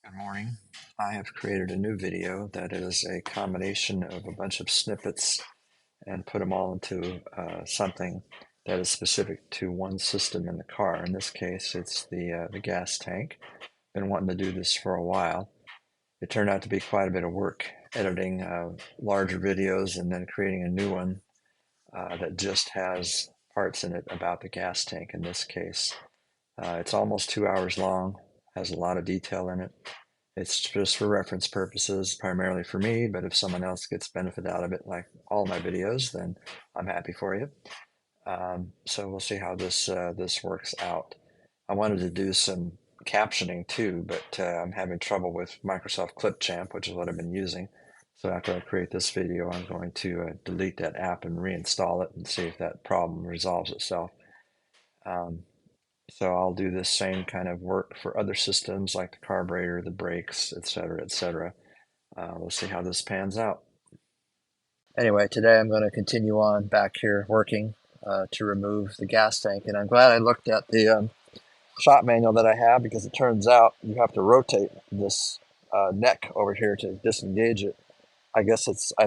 Good morning. I have created a new video that is a combination of a bunch of snippets and put them all into something that is specific to one system in the car. In this case, it's the gas tank. Been wanting to do this for a while. It turned out to be quite a bit of work editing larger videos and then creating a new one that just has parts in it about the gas tank in this case. It's almost 2 hours long, has a lot of detail in it. It's just for reference purposes, primarily for me, but if someone else gets benefit out of it, like all my videos, then I'm happy for you. So we'll see how this works out. I wanted to do some captioning too, but I'm having trouble with Microsoft Clipchamp, which is what I've been using. So after I create this video, I'm going to delete that app and reinstall it and see if that problem resolves itself. So I'll do this same kind of work for other systems like the carburetor, the brakes, etc., etc. We'll see how this pans out. Anyway, today I'm going to continue on back here working to remove the gas tank. And I'm glad I looked at the shop manual that I have, because it turns out you have to rotate this neck over here to disengage it. I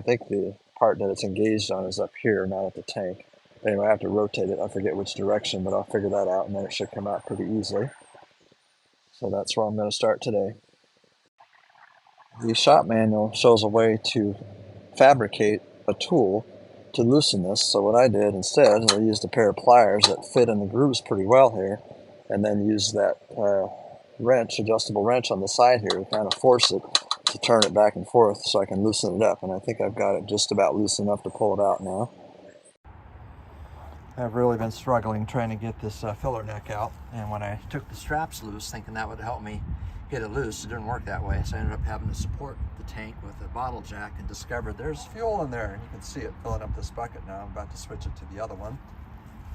think the part that it's engaged on is up here, not at the tank. Anyway, I have to rotate it. I forget which direction, but I'll figure that out, and then it should come out pretty easily. So that's where I'm going to start today. The shop manual shows a way to fabricate a tool to loosen this. So what I did instead is I used a pair of pliers that fit in the grooves pretty well here, and then used that adjustable wrench on the side here to kind of force it to turn it back and forth so I can loosen it up. And I think I've got it just about loose enough to pull it out now. I've really been struggling trying to get this filler neck out, and when I took the straps loose thinking that would help me get it loose, it didn't work that way. So I ended up having to support the tank with a bottle jack and discovered there's fuel in there, and you can see it filling up this bucket now. I'm about to switch it to the other one.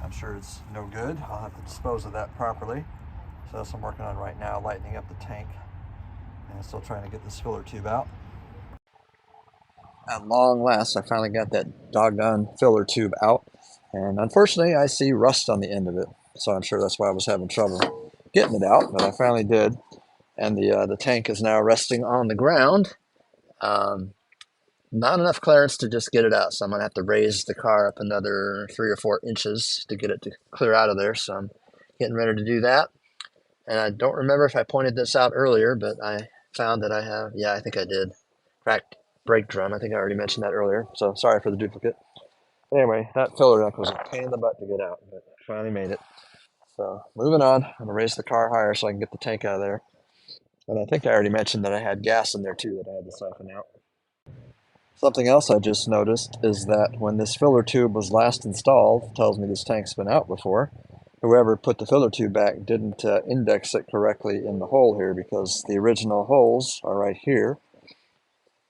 I'm sure it's no good. I'll have to dispose of that properly. So that's what I'm working on right now, lightening up the tank, and still trying to get this filler tube out. At long last, I finally got that doggone filler tube out. And unfortunately, I see rust on the end of it, so I'm sure that's why I was having trouble getting it out, but I finally did. And the tank is now resting on the ground. Not enough clearance to just get it out, so I'm going to have to raise the car up another 3 or 4 inches to get it to clear out of there, so I'm getting ready to do that. And I don't remember if I pointed this out earlier, but I found that I have, yeah, I think I did, cracked brake drum. I think I already mentioned that earlier, so sorry for the duplicate. Anyway, that filler neck was a pain in the butt to get out, but I finally made it. So moving on, I'm gonna raise the car higher so I can get the tank out of there. And I think I already mentioned that I had gas in there too that I had to siphon out. Something else I just noticed is that when this filler tube was last installed, it tells me this tank's been out before, whoever put the filler tube back didn't index it correctly in the hole here, because the original holes are right here.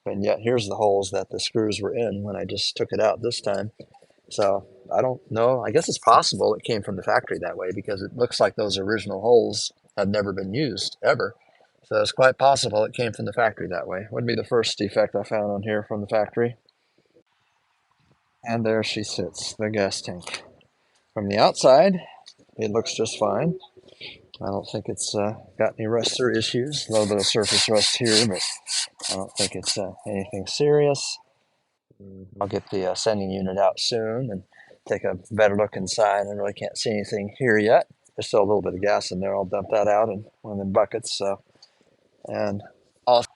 And yet here's the holes that the screws were in when I just took it out this time. So I don't know. I guess it's possible it came from the factory that way, because it looks like those original holes have never been used ever. So it's quite possible it came from the factory that way. Wouldn't be the first defect I found on here from the factory. And there she sits, the gas tank. From the outside, it looks just fine. I don't think it's got any rust or issues. A little bit of surface rust here, but I don't think it's anything serious. I'll get the sending unit out soon and take a better look inside. I really can't see anything here yet. There's still a little bit of gas in there. I'll dump that out in one of the buckets. And also,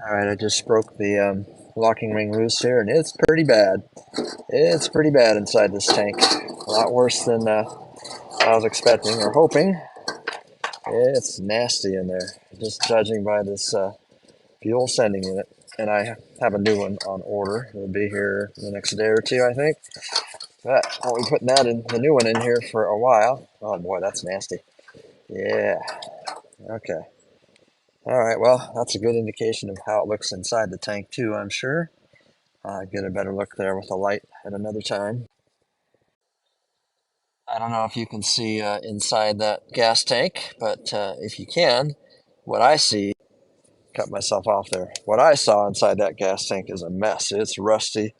all right, I just broke the locking ring loose here, and it's pretty bad. It's pretty bad inside this tank. A lot worse than I was expecting or hoping. It's nasty in there, just judging by this fuel sending unit. And I have a new one on order. It'll be here the next day or two, I think. But I'll be putting the new one in here for a while. Oh boy, that's nasty. Yeah. Okay. All right. Well, that's a good indication of how it looks inside the tank too, I'm sure. Get a better look there with a light at another time. I don't know if you can see inside that gas tank, but if you can, what I see, cut myself off there. What I saw inside that gas tank is a mess. It's rusty.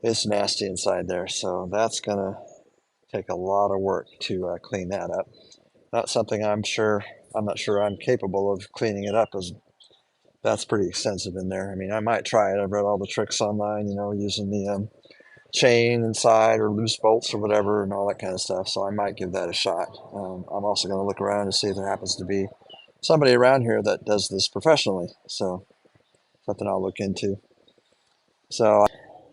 It's nasty inside there. So that's going to take a lot of work to clean that up. Not something I'm not sure I'm capable of cleaning it up as That's pretty extensive in there. I mean, I might try it. I've read all the tricks online, using the chain inside or loose bolts or whatever and all that kind of stuff. So I might give that a shot. I'm also going to look around to see if there happens to be somebody around here that does this professionally. So something I'll look into. So,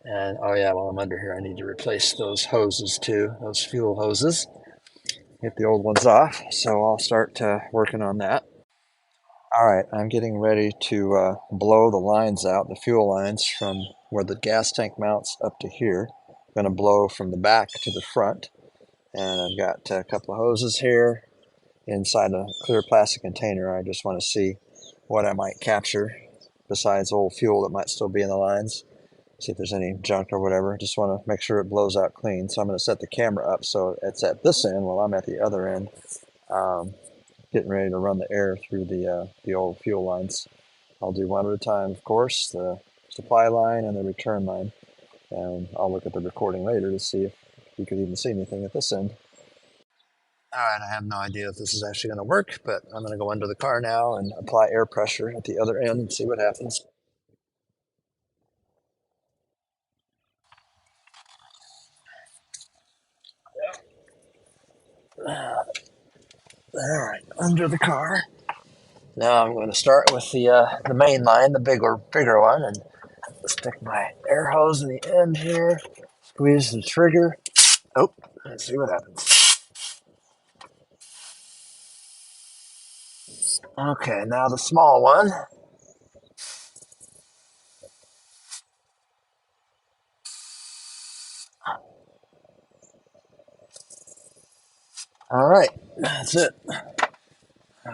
and oh yeah, while I'm under here, I need to replace those hoses too, those fuel hoses. Get the old ones off. So I'll start working on that. All right, I'm getting ready to blow the lines out, the fuel lines from where the gas tank mounts up to here. I'm going to blow from the back to the front. And I've got a couple of hoses here inside a clear plastic container. I just want to see what I might capture besides old fuel that might still be in the lines. See if there's any junk or whatever. Just want to make sure it blows out clean. So I'm going to set the camera up so it's at this end while I'm at the other end, getting ready to run the air through the old fuel lines. I'll do one at a time, of course, the supply line and the return line. And I'll look at the recording later to see if you could even see anything at this end. All right, I have no idea if this is actually going to work, but I'm going to go under the car now and apply air pressure at the other end and see what happens. All right, under the car. Now I'm going to start with the main line, the bigger one, and stick my air hose in the end here. Squeeze the trigger. Oh, let's see what happens. Okay, now the small one. All right, that's it.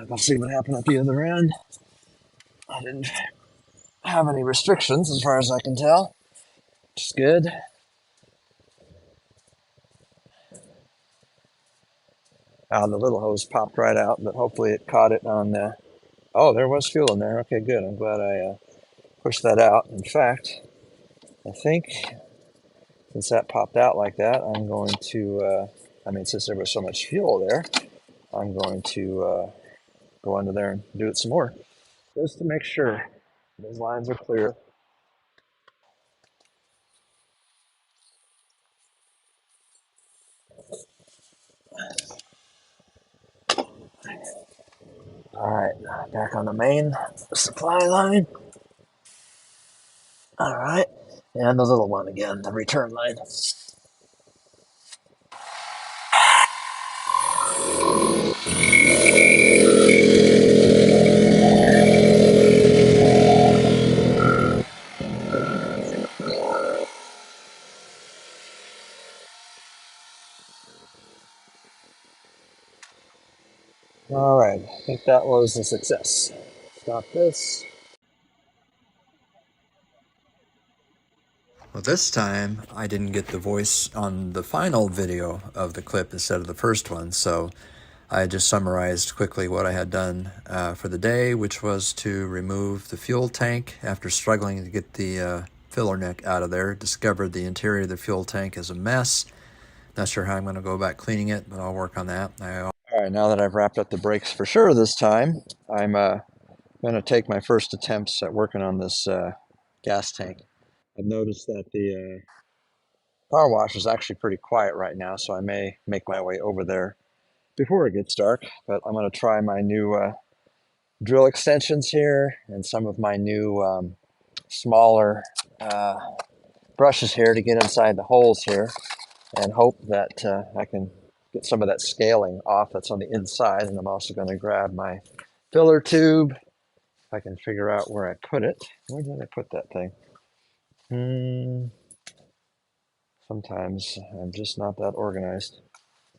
We'll see what happened at the other end. I didn't have any restrictions as far as I can tell, which is good. The little hose popped right out, but hopefully it caught it on the. Oh, there was fuel in there. Okay, good. I'm glad I pushed that out. In fact, I think since that popped out like that, I'm going to. Since there was so much fuel there, I'm going to go under there and do it some more, just to make sure those lines are clear. All right, back on the main supply line. All right, and the little one again, the return line. All right, I think that was a success. Stop this. Well, this time I didn't get the voice on the final video of the clip instead of the first one, so I just summarized quickly what I had done for the day, which was to remove the fuel tank after struggling to get the filler neck out of there. Discovered the interior of the fuel tank is a mess. Not sure how I'm going to go about cleaning it, but I'll work on that. All right, now that I've wrapped up the brakes for sure this time, I'm going to take my first attempts at working on this gas tank. I've noticed that the car wash is actually pretty quiet right now, so I may make my way over there before it gets dark. But I'm going to try my new drill extensions here and some of my new smaller brushes here to get inside the holes here, and hope that I can get some of that scaling off that's on the inside. And I'm also going to grab my filler tube, if I can figure out where I put it. Where did I put that thing? Sometimes I'm just not that organized.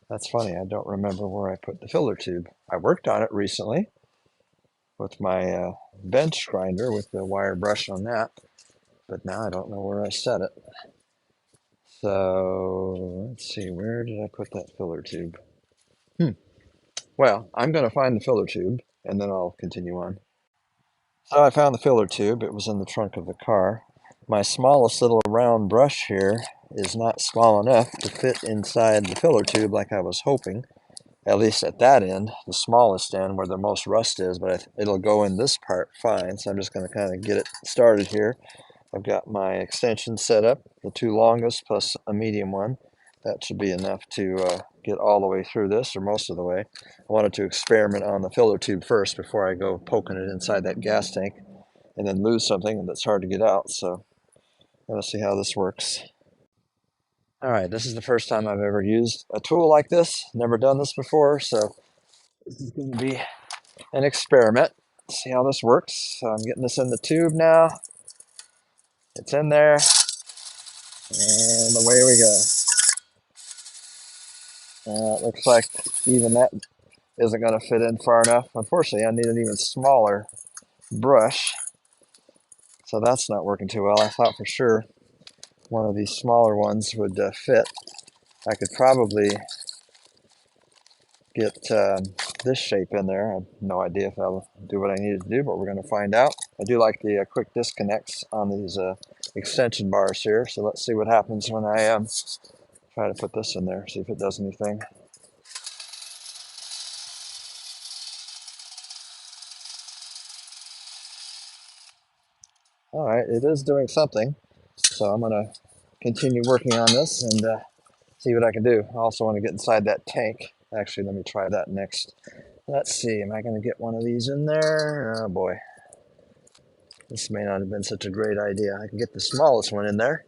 That's funny. I don't remember where I put the filler tube. I worked on it recently with my bench grinder with the wire brush on that, but now I don't know where I set it. So let's see, where did I put that filler tube? Well, I'm going to find the filler tube and then I'll continue on. So I found the filler tube. It was in the trunk of the car. My smallest little round brush here is not small enough to fit inside the filler tube like I was hoping. at least at that end, the smallest end where the most rust is, but it'll go in this part fine. So I'm just going to kind of get it started here. I've got my extension set up, the 2 longest plus a medium one. That should be enough to get all the way through this, or most of the way. I wanted to experiment on the filler tube first before I go poking it inside that gas tank and then lose something that's hard to get out. So let's see how this works. All right, this is the first time I've ever used a tool like this. Never done this before, so this is going to be an experiment. Let's see how this works. So I'm getting this in the tube now. It's in there, and away we go. It looks like even that isn't going to fit in far enough. Unfortunately, I need an even smaller brush, so that's not working too well. I thought for sure one of these smaller ones would fit. I could probably get this shape in there. I have no idea if that'll do what I needed to do, but we're going to find out. I do like the quick disconnects on these extension bars here, so let's see what happens when I try to put this in there, see if it does anything. All right, it is doing something, so I'm going to continue working on this and see what I can do. I also want to get inside that tank. Actually, let me try that next. Let's see, am I going to get one of these in there? Oh boy, this may not have been such a great idea. I can get the smallest one in there.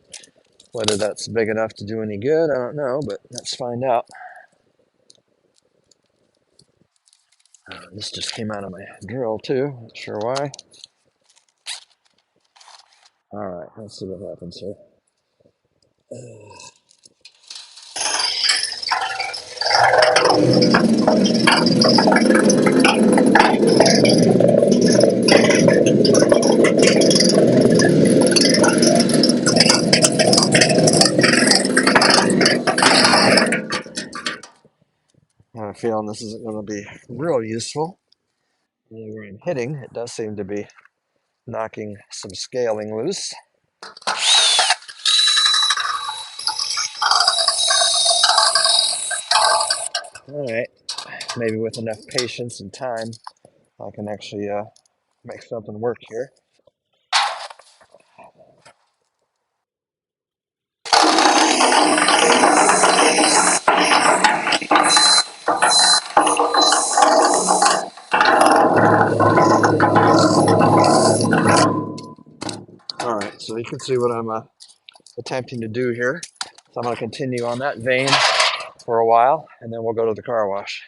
Whether that's big enough to do any good, I don't know, but let's find out. This just came out of my drill too, not sure why. All right, let's see what happens here. I have a feeling this isn't going to be real useful. Where I'm hitting, it does seem to be knocking some scaling loose. All right, maybe with enough patience and time, I can actually make something work here. All right, so you can see what I'm attempting to do here. So I'm going to continue on that vein for a while, and then we'll go to the car wash.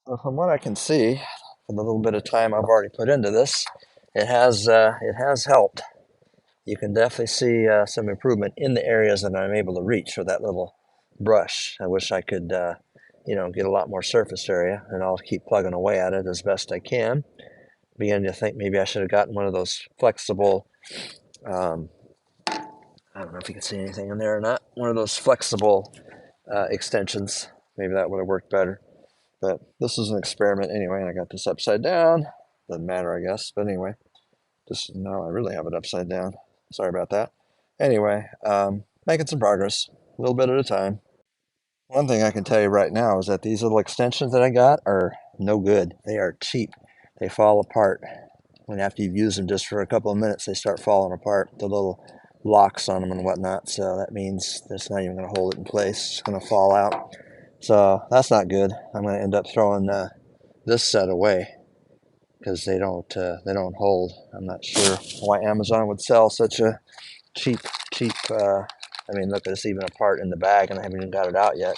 So from what I can see, for the little bit of time I've already put into this, it has helped. You can definitely see some improvement in the areas that I'm able to reach with that little brush. I wish I could, get a lot more surface area, and I'll keep plugging away at it as best I can. Beginning to think maybe I should have gotten one of those flexible, I don't know if you can see anything in there or not, one of those flexible extensions. Maybe that would have worked better. But this is an experiment anyway, and I got this upside down. Doesn't matter, I guess. But anyway, just now I really have it upside down. Sorry about that. Anyway, making some progress, a little bit at a time. One thing I can tell you right now is that these little extensions that I got are no good. They are cheap. They fall apart. When after you've used them just for a couple of minutes, they start falling apart. The little locks on them and whatnot. So that means it's not even going to hold it in place. It's going to fall out. So that's not good. I'm going to end up throwing this set away because they don't hold. I'm not sure why Amazon would sell such a cheap. I mean, look, it's even a part in the bag, and I haven't even got it out yet.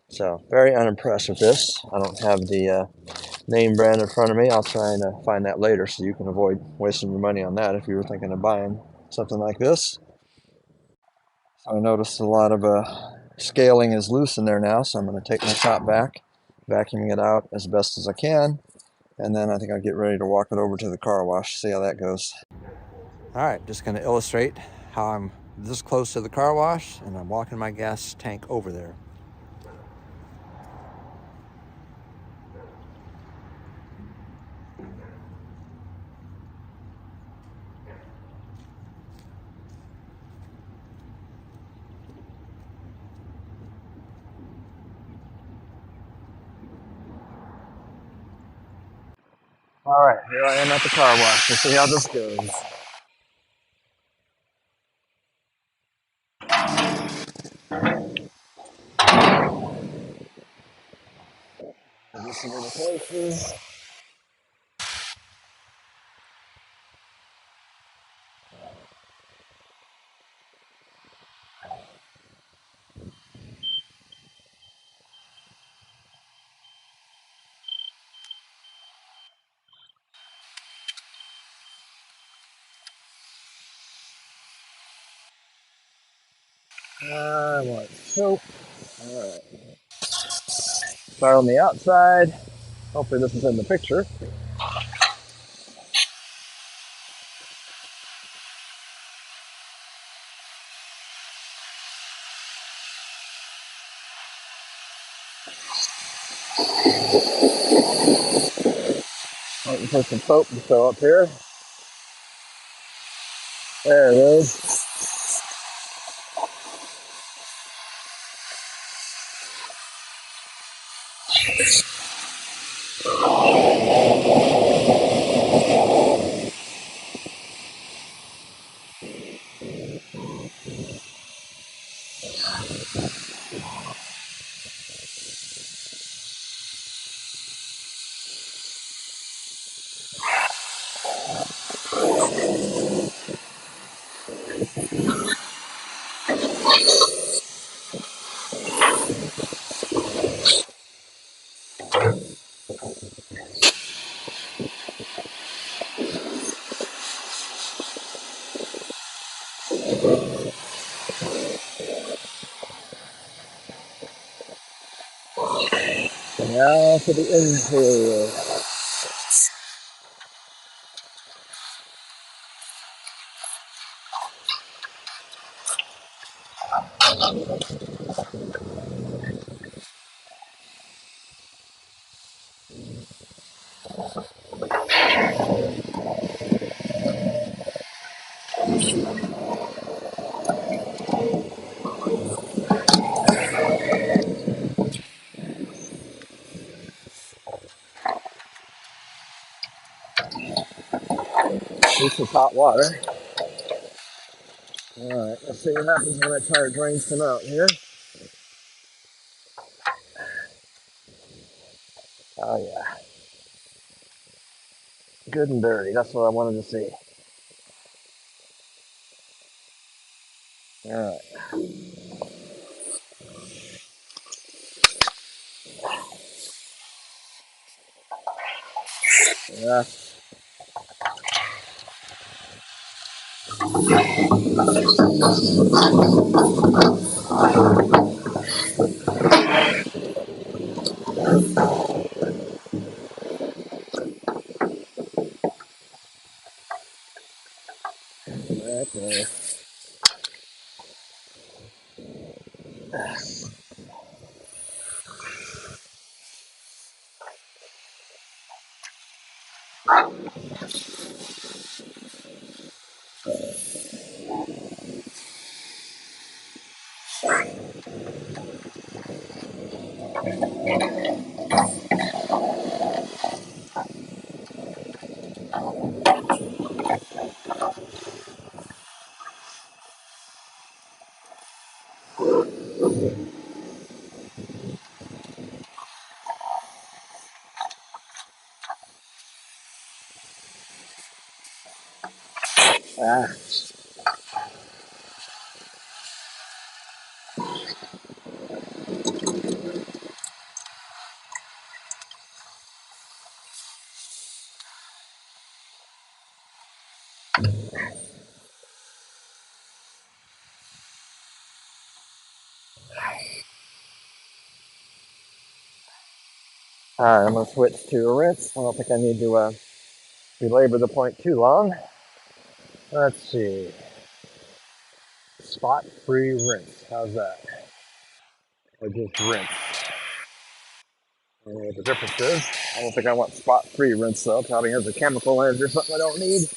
So very unimpressed with this. I don't have the name brand in front of me. I'll try and find that later so you can avoid wasting your money on that if you were thinking of buying something like this. I noticed a lot of scaling is loose in there now, so I'm going to take my top back, vacuuming it out as best as I can, and then I think I'll get ready to walk it over to the car wash, see how that goes. All right, just going to illustrate how I'm this close to the car wash, and I'm walking my gas tank over there. All right, here I am at the car wash. Let's see how this goes. Just some little places. I want soap. All right. Start on the outside. Hopefully this is in the picture. Waiting for some soap to show up here. There it is. Now for the interior. This is hot water. All right, let's see what happens when I try to drain some out here. Oh yeah, good and dirty. That's what I wanted to see. All right. Yeah. Okay. Ah. All right, I'm gonna switch to a rinse. I don't think I need to belabor the point too long. Let's see. Spot-free rinse. How's that? Or just rinse? I don't know what the difference is. I don't think I want spot-free rinse though. Probably has a chemical in it or something I don't need.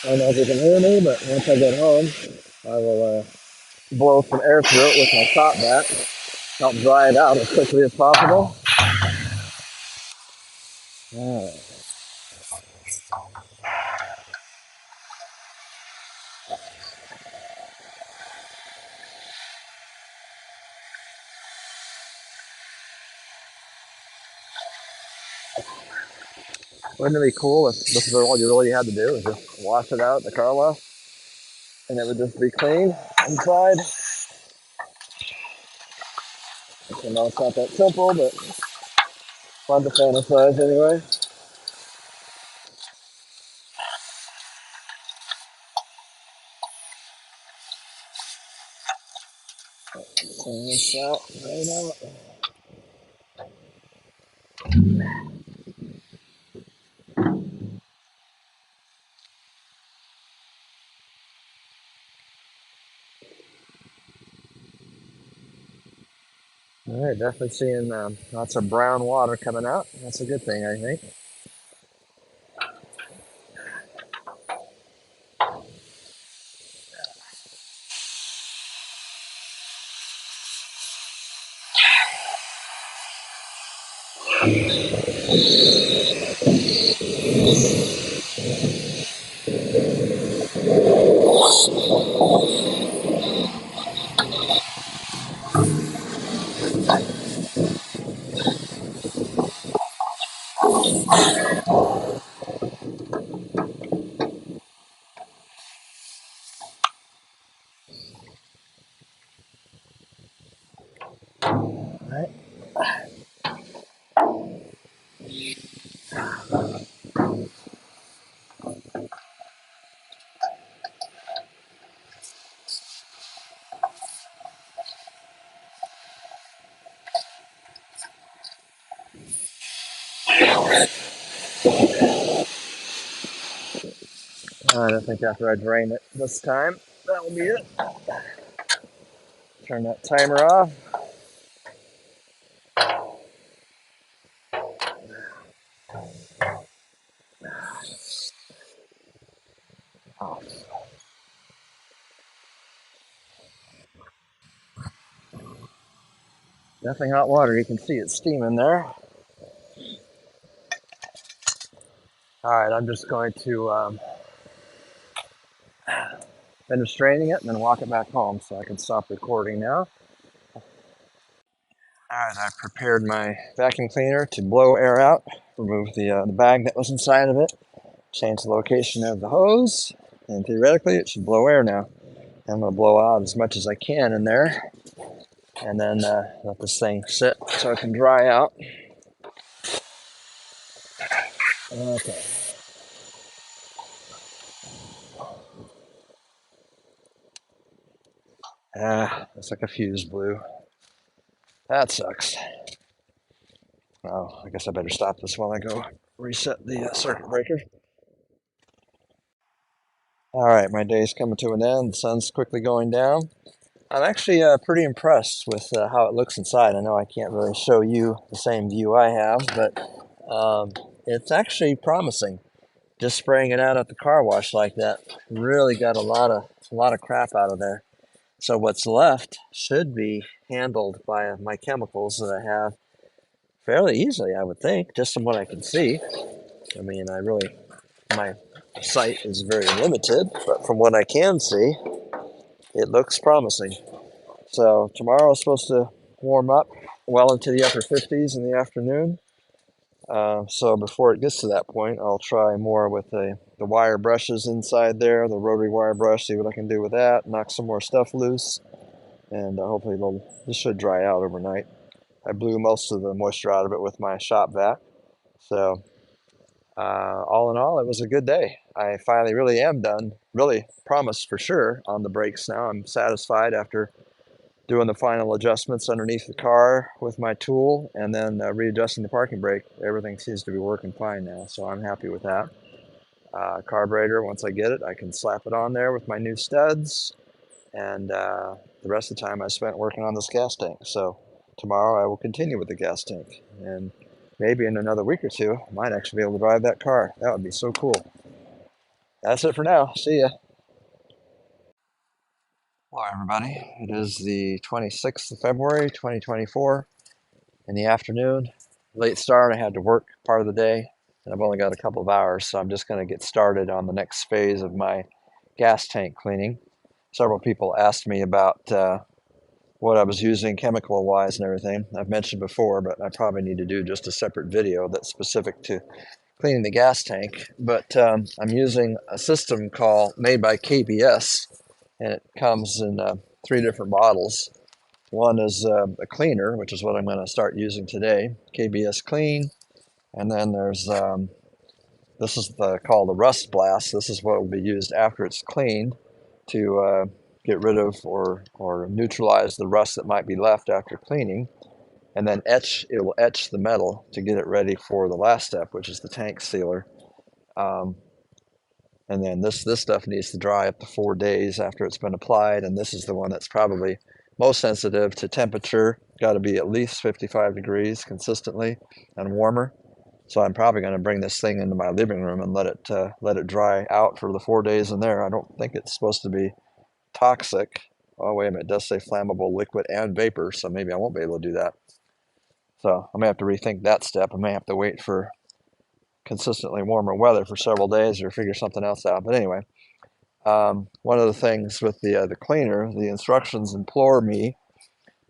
I don't know if you can hear me, but once I get home, I will blow some air through it with my shop vac, help dry it out as quickly as possible. Alright. Wouldn't it be cool if this is all you really had to do is just wash it out at the car wash and it would just be clean inside? I know it's not that simple, but fun to fantasize anyway. Clean this out right out. All right, definitely seeing lots of brown water coming out. That's a good thing, I think. All right. I don't think after I drain it this time, that'll be it. Turn that timer off. Oh, definitely hot water. You can see it steaming there. All right, I'm just going to finish draining it and then walk it back home so I can stop recording now. All right, I've prepared my vacuum cleaner to blow air out, remove the bag that was inside of it, change the location of the hose, and theoretically it should blow air now. I'm going to blow out as much as I can in there and then let this thing sit so it can dry out. Okay. Looks like a fuse blew. That sucks. Well, I guess I better stop this while I go reset the circuit breaker. All right, my day's coming to an end. The sun's quickly going down. I'm actually pretty impressed with how it looks inside. I know I can't really show you the same view I have, but it's actually promising. Just spraying it out at the car wash like that really got a lot of crap out of there. So what's left should be handled by my chemicals that I have fairly easily, I would think, just from what I can see. I mean, my sight is very limited, but from what I can see, it looks promising. So tomorrow is supposed to warm up well into the upper 50s in the afternoon. So before it gets to that point, I'll try more with the wire brushes inside there, the rotary wire brush, see what I can do with that, knock some more stuff loose, and hopefully this should dry out overnight. I blew most of the moisture out of it with my shop vac. So all in all, it was a good day. I finally really am done, really promised for sure on the brakes now. I'm satisfied after doing the final adjustments underneath the car with my tool and then readjusting the parking brake. Everything seems to be working fine now, so I'm happy with that. carburetor. Once I get it, I can slap it on there with my new studs, and the rest of the time I spent working on this gas tank. So tomorrow I will continue with the gas tank, and maybe in another week or two, I might actually be able to drive that car. That would be so cool. That's it for now. See ya. Hello, everybody. It is the 26th of February, 2024, in the afternoon. Late start. I had to work part of the day, and I've only got a couple of hours, so I'm just going to get started on the next phase of my gas tank cleaning. Several people asked me about what I was using chemical-wise and everything. I've mentioned before, but I probably need to do just a separate video that's specific to cleaning the gas tank. But I'm using a system made by KBS, and it comes in 3 different bottles. One is a cleaner, which is what I'm going to start using today, KBS Clean. And then there's this is called the Rust Blast. This is what will be used after it's cleaned to get rid of or neutralize the rust that might be left after cleaning. And then it will etch the metal to get it ready for the last step, which is the tank sealer. Um, and then this stuff needs to dry up to 4 days after it's been applied. And this is the one that's probably most sensitive to temperature. Got to be at least 55 degrees consistently and warmer. So I'm probably going to bring this thing into my living room and let it dry out for the 4 days in there. I don't think it's supposed to be toxic. Oh, wait a minute. It does say flammable liquid and vapor, so maybe I won't be able to do that. So I may have to rethink that step. I may have to wait for consistently warmer weather for several days or figure something else out. But anyway, one of the things with the cleaner, the instructions implore me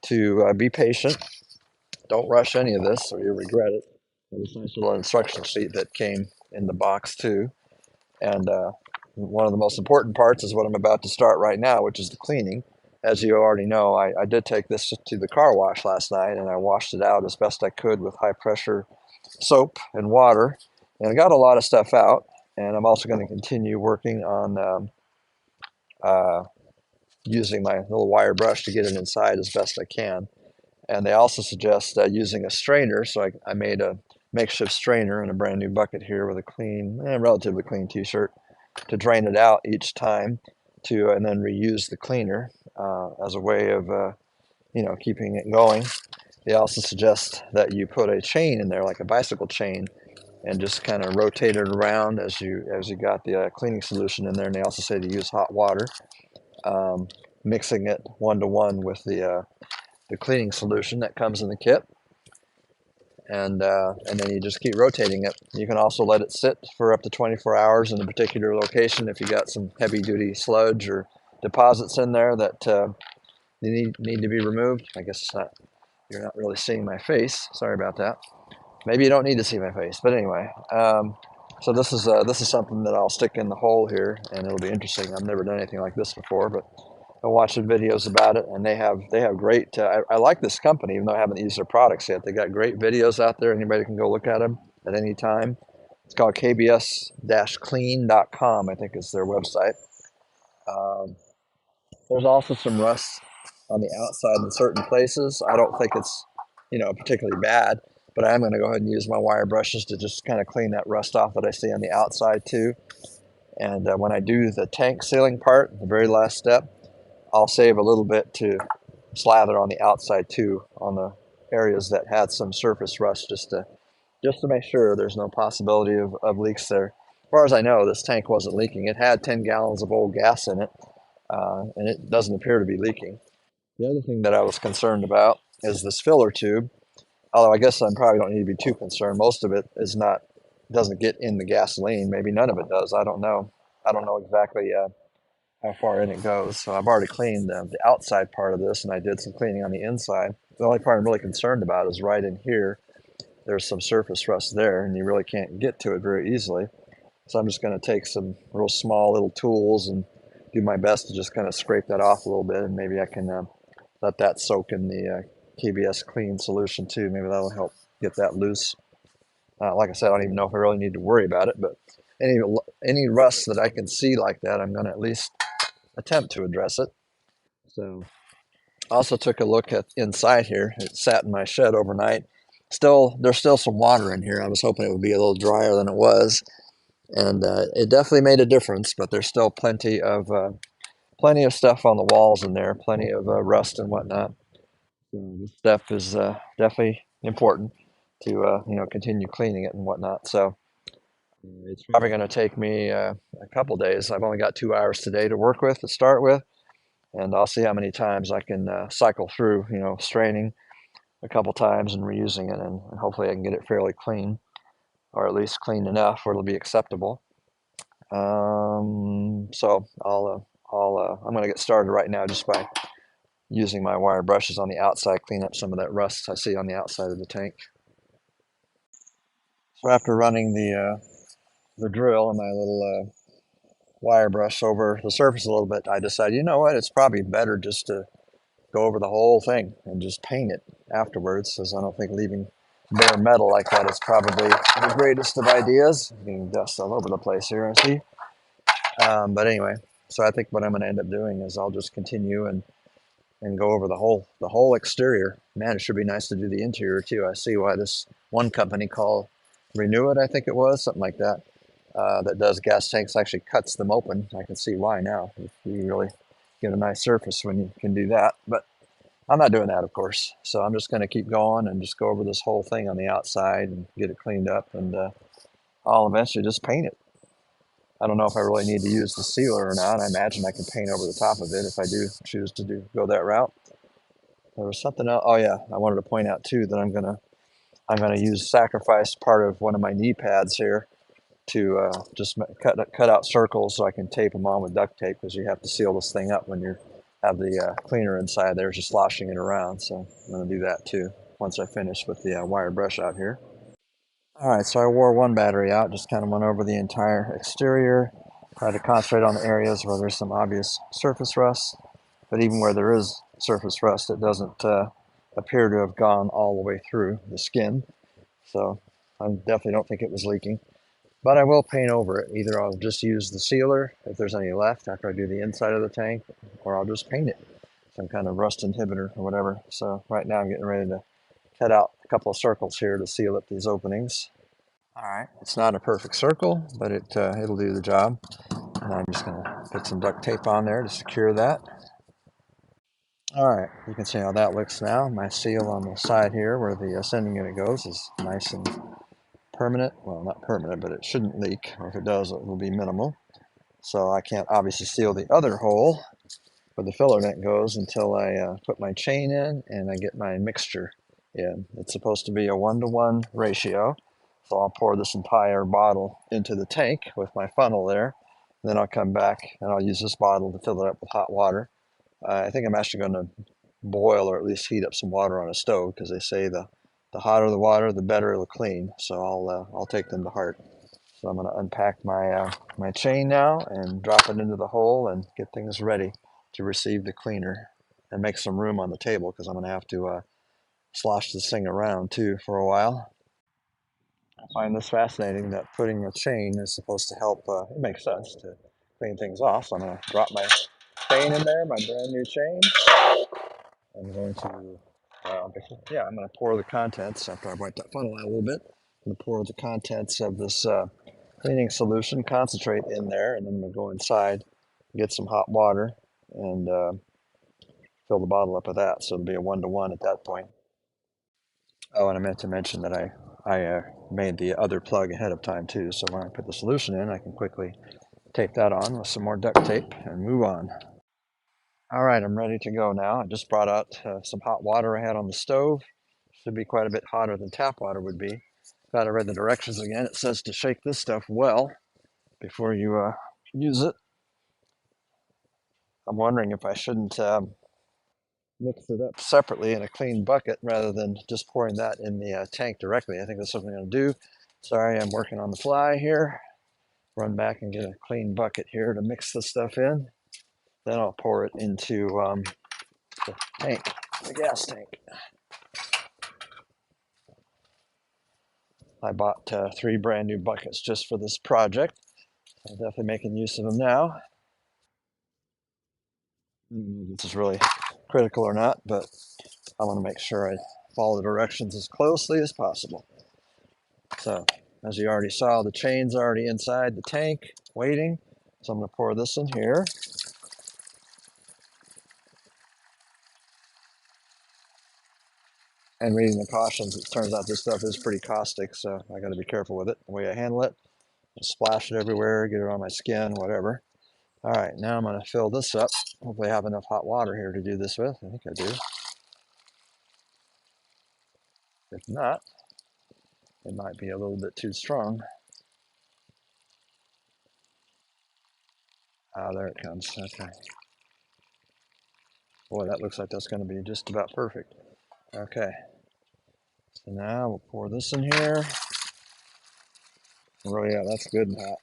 to be patient. Don't rush any of this or you'll regret it. There's a nice little instruction sheet that came in the box too. And one of the most important parts is what I'm about to start right now, which is the cleaning. As you already know, I did take this to the car wash last night, and I washed it out as best I could with high pressure soap and water. And I got a lot of stuff out, and I'm also going to continue working on uh, using my little wire brush to get it inside as best I can. And they also suggest using a strainer, so I made a makeshift strainer in a brand new bucket here with a relatively clean t-shirt to drain it out each time and then reuse the cleaner as a way of keeping it going. They also suggest that you put a chain in there, like a bicycle chain, and just kind of rotate it around as you got the cleaning solution in there. And they also say to use hot water, mixing it 1-to-1 with the cleaning solution that comes in the kit. And then you just keep rotating it. You can also let it sit for up to 24 hours in a particular location if you got some heavy duty sludge or deposits in there that need to be removed. I guess you're not really seeing my face. Sorry about that. Maybe you don't need to see my face, but anyway. So this is something that I'll stick in the hole here, and it'll be interesting. I've never done anything like this before, but I'm watching videos about it, and they have great. I like this company, even though I haven't used their products yet. They got great videos out there. Anybody can go look at them at any time. It's called kbs-clean.com, I think is their website. Um, there's also some rust on the outside in certain places. I don't think it's particularly bad, but I am going to go ahead and use my wire brushes to just kind of clean that rust off that I see on the outside too. And when I do the tank sealing part, the very last step, I'll save a little bit to slather on the outside too, on the areas that had some surface rust, just to make sure there's no possibility of leaks there. As far as I know, this tank wasn't leaking. It had 10 gallons of old gas in it, and it doesn't appear to be leaking. The other thing that I was concerned about is this filler tube. Although I guess I probably don't need to be too concerned. Most of it doesn't get in the gasoline. Maybe none of it does. I don't know. I don't know exactly how far in it goes. So I've already cleaned the outside part of this, and I did some cleaning on the inside. The only part I'm really concerned about is right in here. There's some surface rust there, and you really can't get to it very easily. So I'm just going to take some real small little tools and do my best to just kind of scrape that off a little bit, and maybe I can let that soak in the KBS Clean solution too. Maybe that'll help get that loose. Like I said, I don't even know if I really need to worry about it, but any rust that I can see like that, I'm going to at least attempt to address it. So I also took a look at inside here. It sat in my shed overnight. There's still some water in here. I was hoping it would be a little drier than it was. and it definitely made a difference. But there's still plenty of stuff on the walls in there, plenty of rust and whatnot. So this stuff is definitely important to continue cleaning it and whatnot. So it's probably going to take me a couple days. I've only got 2 hours today to work with to start with, and I'll see how many times I can cycle through. Straining a couple times and reusing it, and hopefully I can get it fairly clean, or at least clean enough where it'll be acceptable. So I'm going to get started right now just by using my wire brushes on the outside, clean up some of that rust I see on the outside of the tank. So after running the drill and my little wire brush over the surface a little bit, I decided, you know what, it's probably better just to go over the whole thing and just paint it afterwards, as I don't think leaving bare metal like that is probably the greatest of ideas. Getting dust all over the place here, I see. But anyway, so I think what I'm going to end up doing is I'll just continue and go over the whole exterior. Man, it should be nice to do the interior too. I see why this one company called Renew It, I think it was, something like that, that does gas tanks actually cuts them open. I can see why now. If you really get a nice surface when you can do that. But I'm not doing that, of course. So I'm just going to keep going and just go over this whole thing on the outside and get it cleaned up, and I'll eventually just paint it. I don't know if I really need to use the sealer or not. I imagine I can paint over the top of it if I do choose to go that route. There was something else. Oh yeah, I wanted to point out too that I'm gonna use sacrifice part of one of my knee pads here to just cut out circles so I can tape them on with duct tape, because you have to seal this thing up when you have the cleaner inside there just sloshing it around. So I'm gonna do that too once I finish with the wire brush out here. All right, so I wore one battery out, just kind of went over the entire exterior, tried to concentrate on the areas where there's some obvious surface rust. But even where there is surface rust, it doesn't appear to have gone all the way through the skin. So I definitely don't think it was leaking. But I will paint over it. Either I'll just use the sealer if there's any left after I do the inside of the tank, or I'll just paint it, some kind of rust inhibitor or whatever. So right now I'm getting ready to cut out a couple of circles here to seal up these openings. All right, it's not a perfect circle, but it'll do the job. And I'm just going to put some duct tape on there to secure that. All right, you can see how that looks now. My seal on the side here where the sending unit goes is nice and permanent. Well, not permanent, but it shouldn't leak. Or if it does, it will be minimal. So I can't obviously seal the other hole where the filler net goes until I put my chain in and I get my mixture in. It's supposed to be a 1-to-1 ratio. So I'll pour this entire bottle into the tank with my funnel there. Then I'll come back and I'll use this bottle to fill it up with hot water. I think I'm actually going to boil or at least heat up some water on a stove, because they say the hotter the water, the better it'll clean. So I'll take them to heart. So I'm going to unpack my chain now and drop it into the hole and get things ready to receive the cleaner, and make some room on the table, because I'm going to have to slosh this thing around too for a while. I find this fascinating that putting a chain is supposed to help. It makes sense to clean things off. So I'm going to drop my chain in there, my brand new chain. I'm going to, I'm going to pour the contents after I wipe that funnel out a little bit. I'm going to pour the contents of this cleaning solution concentrate in there, and then I'm going to go inside, get some hot water, and fill the bottle up with that. So it'll be a 1-to-1 at that point. Oh, and I meant to mention that I made the other plug ahead of time too. So when I put the solution in, I can quickly tape that on with some more duct tape and move on. All right, I'm ready to go now. I just brought out some hot water I had on the stove. Should be quite a bit hotter than tap water would be. Glad I read the directions again. It says to shake this stuff well before you use it. I'm wondering if I shouldn't mix it up separately in a clean bucket rather than just pouring that in the tank directly. I think that's something I'm going to do. Sorry, I'm working on the fly here. Run back and get a clean bucket here to mix the stuff in. Then I'll pour it into the tank, the gas tank. I bought 3 brand new buckets just for this project. I'm definitely making use of them now. This is really critical or not, but I want to make sure I follow the directions as closely as possible. So As you already saw, the chain's already inside the tank waiting. So I'm going to pour this in here. And reading the cautions, it turns out this stuff is pretty caustic, so I got to be careful with it, the way I handle it. I splash it everywhere, get it on my skin, whatever. All right, now I'm going to fill this up. Hopefully I have enough hot water here to do this with. I think I do. If not, it might be a little bit too strong. Ah, there it comes. Okay. Boy, that looks like that's going to be just about perfect. Okay. So now we'll pour this in here. Oh yeah, that's good and hot.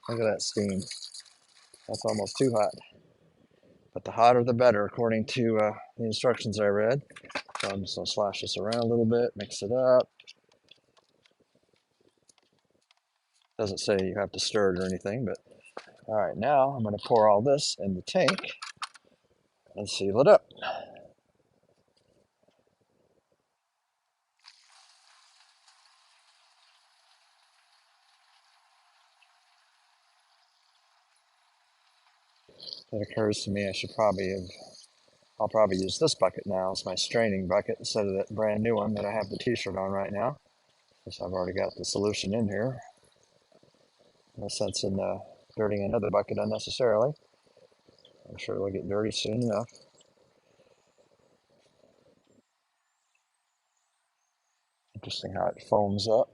Look at that steam. That's almost too hot. But the hotter the better, according to the instructions I read. So I'm just going to slash this around a little bit, mix it up. Doesn't say you have to stir it or anything, but all right, now I'm going to pour all this in the tank and seal it up. It occurs to me I should probably have, I'll probably use this bucket now as my straining bucket instead of that brand new one that I have the t-shirt on right now, because I've already got the solution in here. No sense in dirtying another bucket unnecessarily. I'm sure it'll get dirty soon enough. Interesting how it foams up.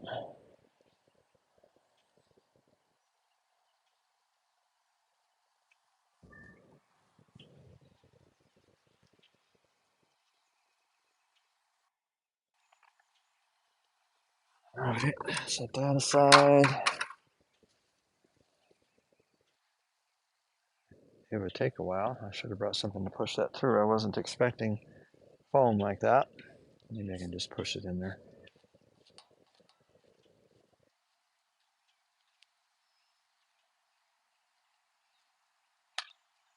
All right, set that aside. It would take a while. I should have brought something to push that through. I wasn't expecting foam like that. Maybe I can just push it in there.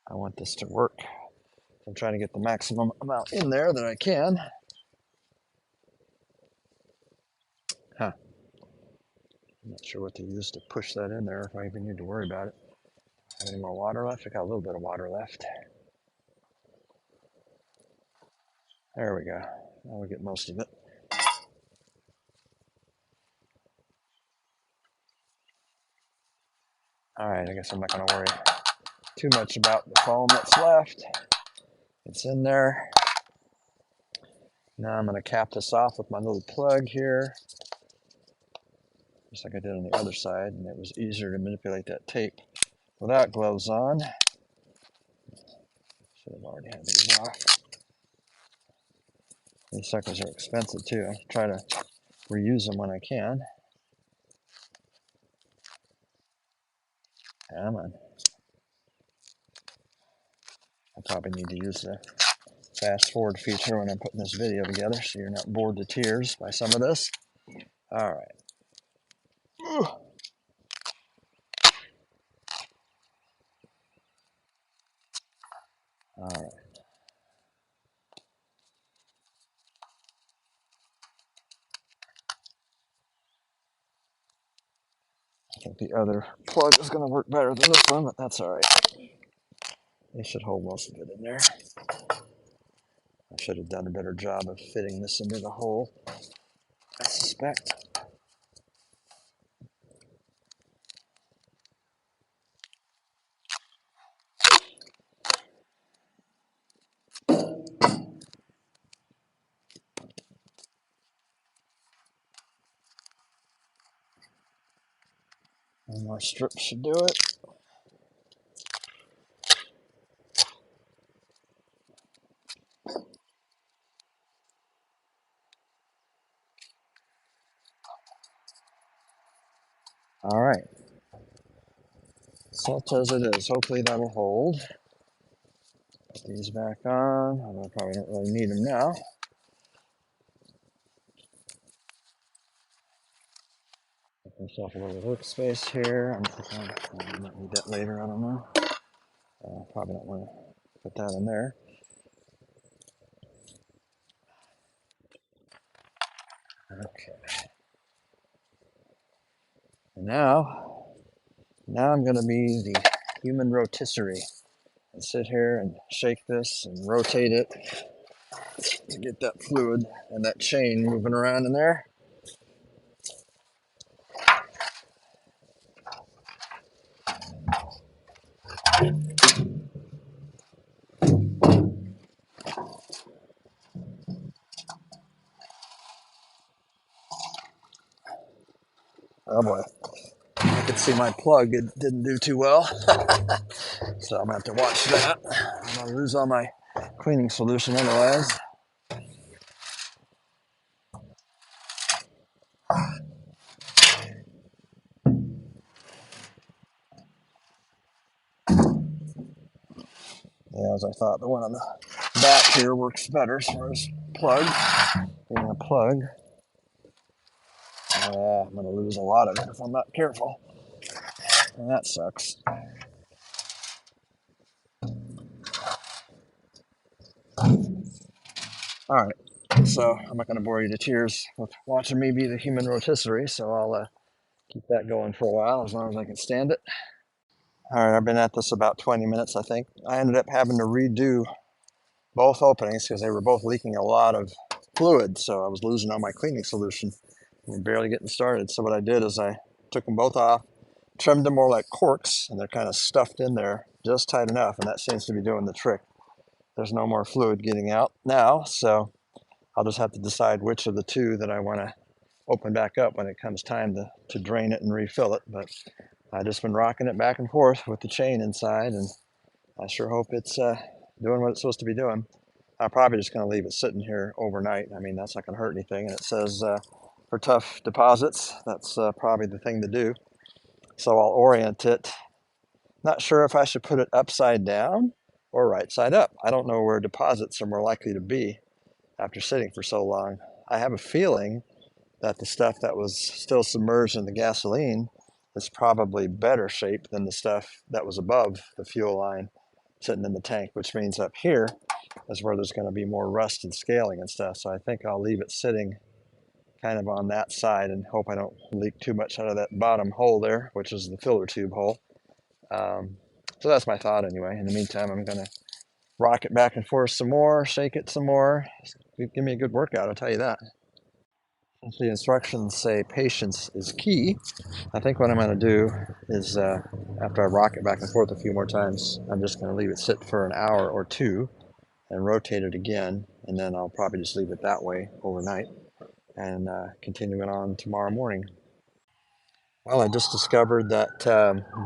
I want this to work. I'm trying to get the maximum amount in there that I can. Huh. I'm not sure what to use to push that in there, if I even need to worry about it. Have any more water left? I got a little bit of water left. There we go. Now we get most of it. All right, I guess I'm not going to worry too much about the foam that's left. It's in there. Now I'm going to cap this off with my little plug here, just like I did on the other side, and it was easier to manipulate that tape without gloves on. Should have already had these off. These suckers are expensive too. I try to reuse them when I can. Come on. I probably need to use the fast forward feature when I'm putting this video together so you're not bored to tears by some of this. All right. All right. I think the other plug is going to work better than this one, but that's all right. They should hold most of it in there. I should have done a better job of fitting this into the hole, I suspect. One more strip should do it. All right. Set as it is. Hopefully that'll hold. Put these back on. I probably don't really need them now. Get myself a little workspace here. I'm thinking I might need that later. I don't know. Probably don't want to put that in there. Okay. And now I'm going to be the human rotisserie and sit here and shake this and rotate it to get that fluid and that chain moving around in there. Oh boy, I could see my plug, it didn't do too well. So I'm gonna have to watch that. I'm gonna lose all my cleaning solution otherwise. Yeah, as I thought, the one on the back here works better as far as plug, being a plug. I'm gonna lose a lot of it if I'm not careful, and that sucks. All right, so I'm not gonna bore you to tears with watching me be the human rotisserie, so I'll keep that going for a while as long as I can stand it. All right, I've been at this about 20 minutes, I think. I ended up having to redo both openings because they were both leaking a lot of fluid, so I was losing all my cleaning solution. We're barely getting started. So what I did is I took them both off, trimmed them more like corks, and they're kind of stuffed in there just tight enough, and that seems to be doing the trick. There's no more fluid getting out now, so I'll just have to decide which of the two that I want to open back up when it comes time to drain it and refill it. But I've just been rocking it back and forth with the chain inside, and I sure hope it's doing what it's supposed to be doing. I'm probably just going to leave it sitting here overnight. I mean, that's not going to hurt anything. And it says for tough deposits, that's probably the thing to do. So I'll orient it. Not sure if I should put it upside down or right side up. I don't know where deposits are more likely to be after sitting for so long. I have a feeling that the stuff that was still submerged in the gasoline is probably better shape than the stuff that was above the fuel line sitting in the tank, which means up here is where there's going to be more rust and scaling and stuff. So I think I'll leave it sitting kind of on that side and hope I don't leak too much out of that bottom hole there, which is the filler tube hole. So that's my thought anyway. In the meantime, I'm going to rock it back and forth some more, shake it some more. Give me a good workout, I'll tell you that. Since the instructions say patience is key, I think what I'm going to do is after I rock it back and forth a few more times, I'm just going to leave it sit for an hour or two and rotate it again, and then I'll probably just leave it that way overnight and continue it on tomorrow morning. Well, I just discovered that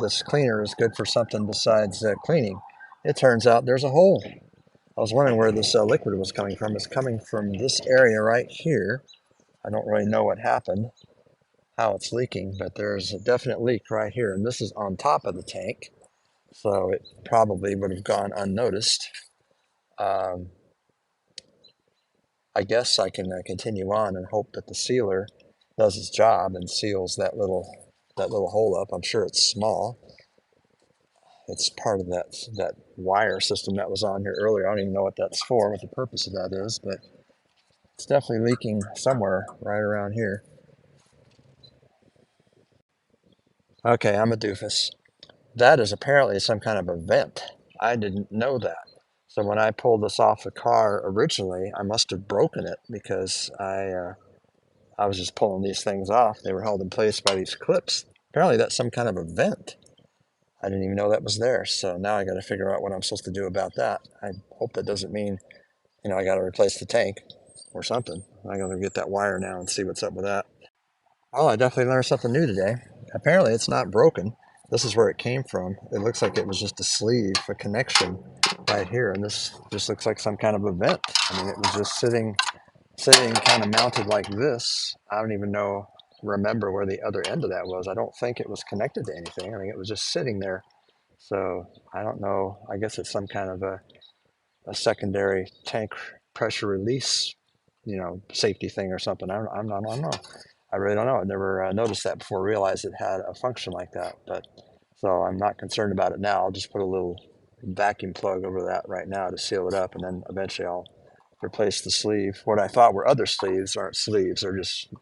this cleaner is good for something besides cleaning. It turns out there's a hole. I was wondering where this liquid was coming from. It's coming from this area right here. I don't really know what happened, how it's leaking, but there's a definite leak right here, and this is on top of the tank, so it probably would have gone unnoticed. Um, I guess I can continue on and hope that the sealer does its job and seals that little hole up. I'm sure it's small. It's part of that wire system that was on here earlier. I don't even know what that's for, what the purpose of that is, but it's definitely leaking somewhere right around here. Okay, I'm a doofus. That is apparently some kind of a vent. I didn't know that. So when I pulled this off the car originally, I must have broken it because I was just pulling these things off. They were held in place by these clips. Apparently that's some kind of a vent. I didn't even know that was there. So now I got to figure out what I'm supposed to do about that. I hope that doesn't mean, I got to replace the tank or something. I got to get that wire now and see what's up with that. Oh, I definitely learned something new today. Apparently it's not broken. This is where it came from. It looks like it was just a sleeve, a connection right here. And this just looks like some kind of a vent. I mean, it was just sitting kind of mounted like this. I don't even remember where the other end of that was. I don't think it was connected to anything. I think it was just sitting there. So I don't know. I guess it's some kind of a secondary tank pressure release, safety thing or something. I don't know. I really don't know. I never noticed that before, realized it had a function like that. But so I'm not concerned about it now. I'll just put a little vacuum plug over that right now to seal it up, and then eventually I'll replace the sleeve. What I thought were other sleeves aren't sleeves.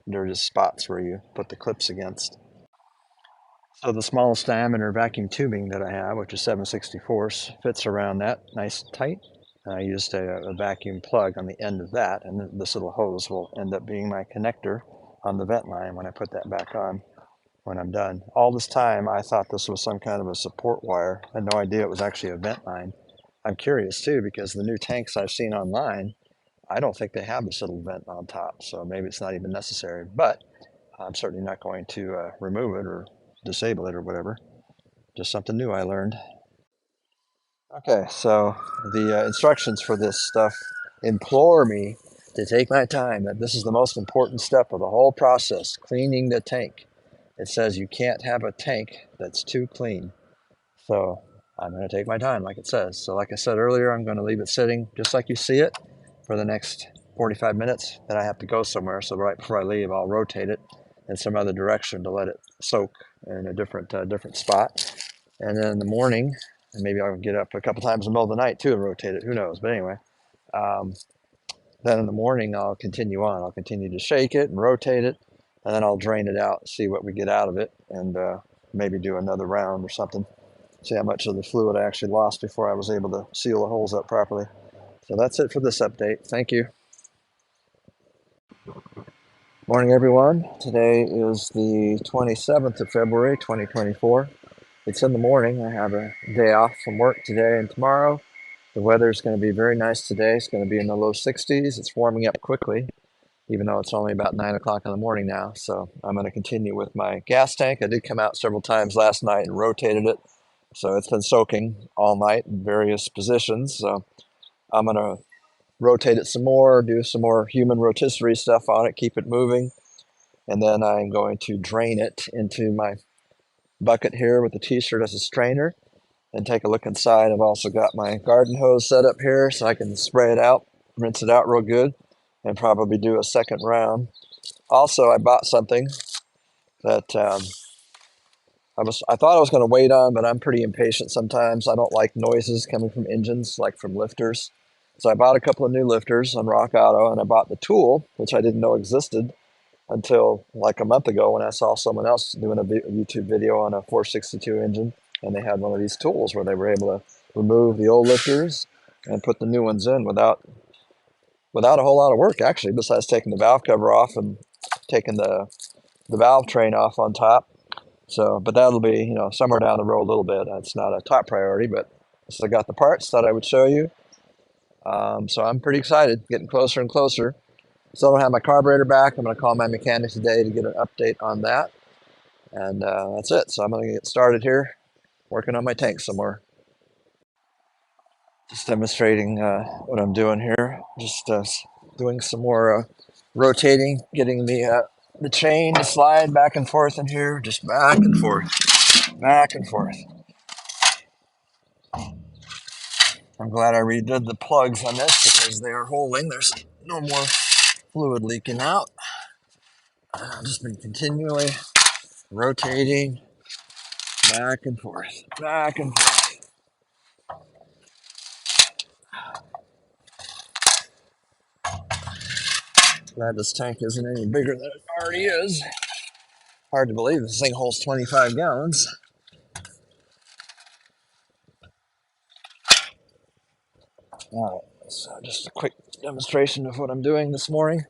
They're just spots where you put the clips against. So the smallest diameter vacuum tubing that I have, which is 7/64, fits around that nice and tight. I used a vacuum plug on the end of that, and this little hose will end up being my connector on the vent line when I put that back on when I'm done. All this time, I thought this was some kind of a support wire. I had no idea it was actually a vent line. I'm curious too, because the new tanks I've seen online, I don't think they have this little vent on top, so maybe it's not even necessary, but I'm certainly not going to remove it or disable it or whatever. Just something new I learned. Okay, so the instructions for this stuff implore me to take my time, that this is the most important step of the whole process, cleaning the tank. It says you can't have a tank that's too clean. So I'm going to take my time, like it says. So like I said earlier, I'm going to leave it sitting just like you see it for the next 45 minutes. Then I have to go somewhere. So right before I leave, I'll rotate it in some other direction to let it soak in a different spot. And then in the morning, and maybe I'll get up a couple times in the middle of the night too and rotate it. Who knows? But anyway, um, then in the morning, I'll continue on. I'll continue to shake it and rotate it, and then I'll drain it out, see what we get out of it, and maybe do another round or something. See how much of the fluid I actually lost before I was able to seal the holes up properly. So that's it for this update. Thank you. Morning, everyone. Today is the 27th of February, 2024. It's in the morning. I have a day off from work today and tomorrow. The weather is going to be very nice today. It's going to be in the low 60s. It's warming up quickly, even though it's only about 9 o'clock in the morning now. So I'm going to continue with my gas tank. I did come out several times last night and rotated it. So it's been soaking all night in various positions. So I'm going to rotate it some more, do some more human rotisserie stuff on it, keep it moving. And then I'm going to drain it into my bucket here with the t-shirt as a strainer and take a look inside. I've also got my garden hose set up here so I can spray it out, rinse it out real good, and probably do a second round. Also, I bought something that I thought I was going to wait on, but I'm pretty impatient sometimes. I don't like noises coming from engines, like from lifters. So I bought a couple of new lifters on Rock Auto, and I bought the tool, which I didn't know existed until like a month ago when I saw someone else doing a YouTube video on a 462 engine, and they had one of these tools where they were able to remove the old lifters and put the new ones in without a whole lot of work, actually, besides taking the valve cover off and taking the valve train off on top. So, but that'll be, somewhere down the road a little bit. It's not a top priority, but so I got the parts, thought I would show you. So I'm pretty excited, getting closer and closer. Still don't have my carburetor back. I'm going to call my mechanic today to get an update on that. And that's it. So I'm going to get started here, working on my tank some more. Just demonstrating what I'm doing here. Just doing some more rotating, getting the chain to slide back and forth in here, just back and forth, back and forth. I'm glad I redid the plugs on this because they are holding. There's no more fluid leaking out. I've just been continually rotating back and forth, back and forth. Glad this tank isn't any bigger than it already is. Hard to believe this thing holds 25 gallons. All right, so just a quick demonstration of what I'm doing this morning.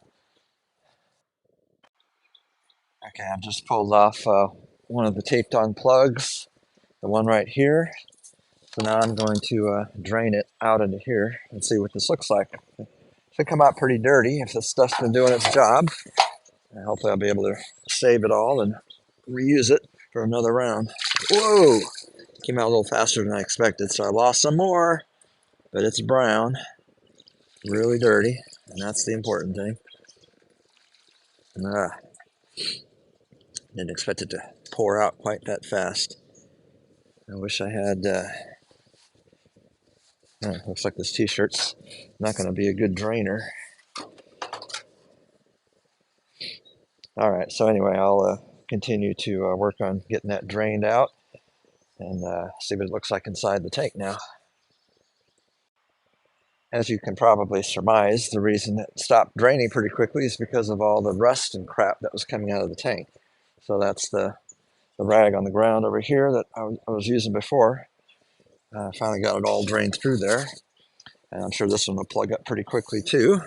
Okay, I've just pulled off one of the taped on plugs, the one right here. So now I'm going to drain it out into here and see what this looks like. It should come out pretty dirty if this stuff's been doing its job. And hopefully I'll be able to save it all and reuse it for another round. Whoa! Came out a little faster than I expected, so I lost some more, but it's brown, really dirty, and that's the important thing. Didn't expect it to pour out quite that fast. I wish I had. Looks like this t-shirt's not going to be a good drainer. All right, so anyway, I'll continue to work on getting that drained out and see what it looks like inside the tank now. As you can probably surmise, the reason it stopped draining pretty quickly is because of all the rust and crap that was coming out of the tank. So that's the the rag on the ground over here that I was using before. Finally got it all drained through there. And I'm sure this one will plug up pretty quickly too.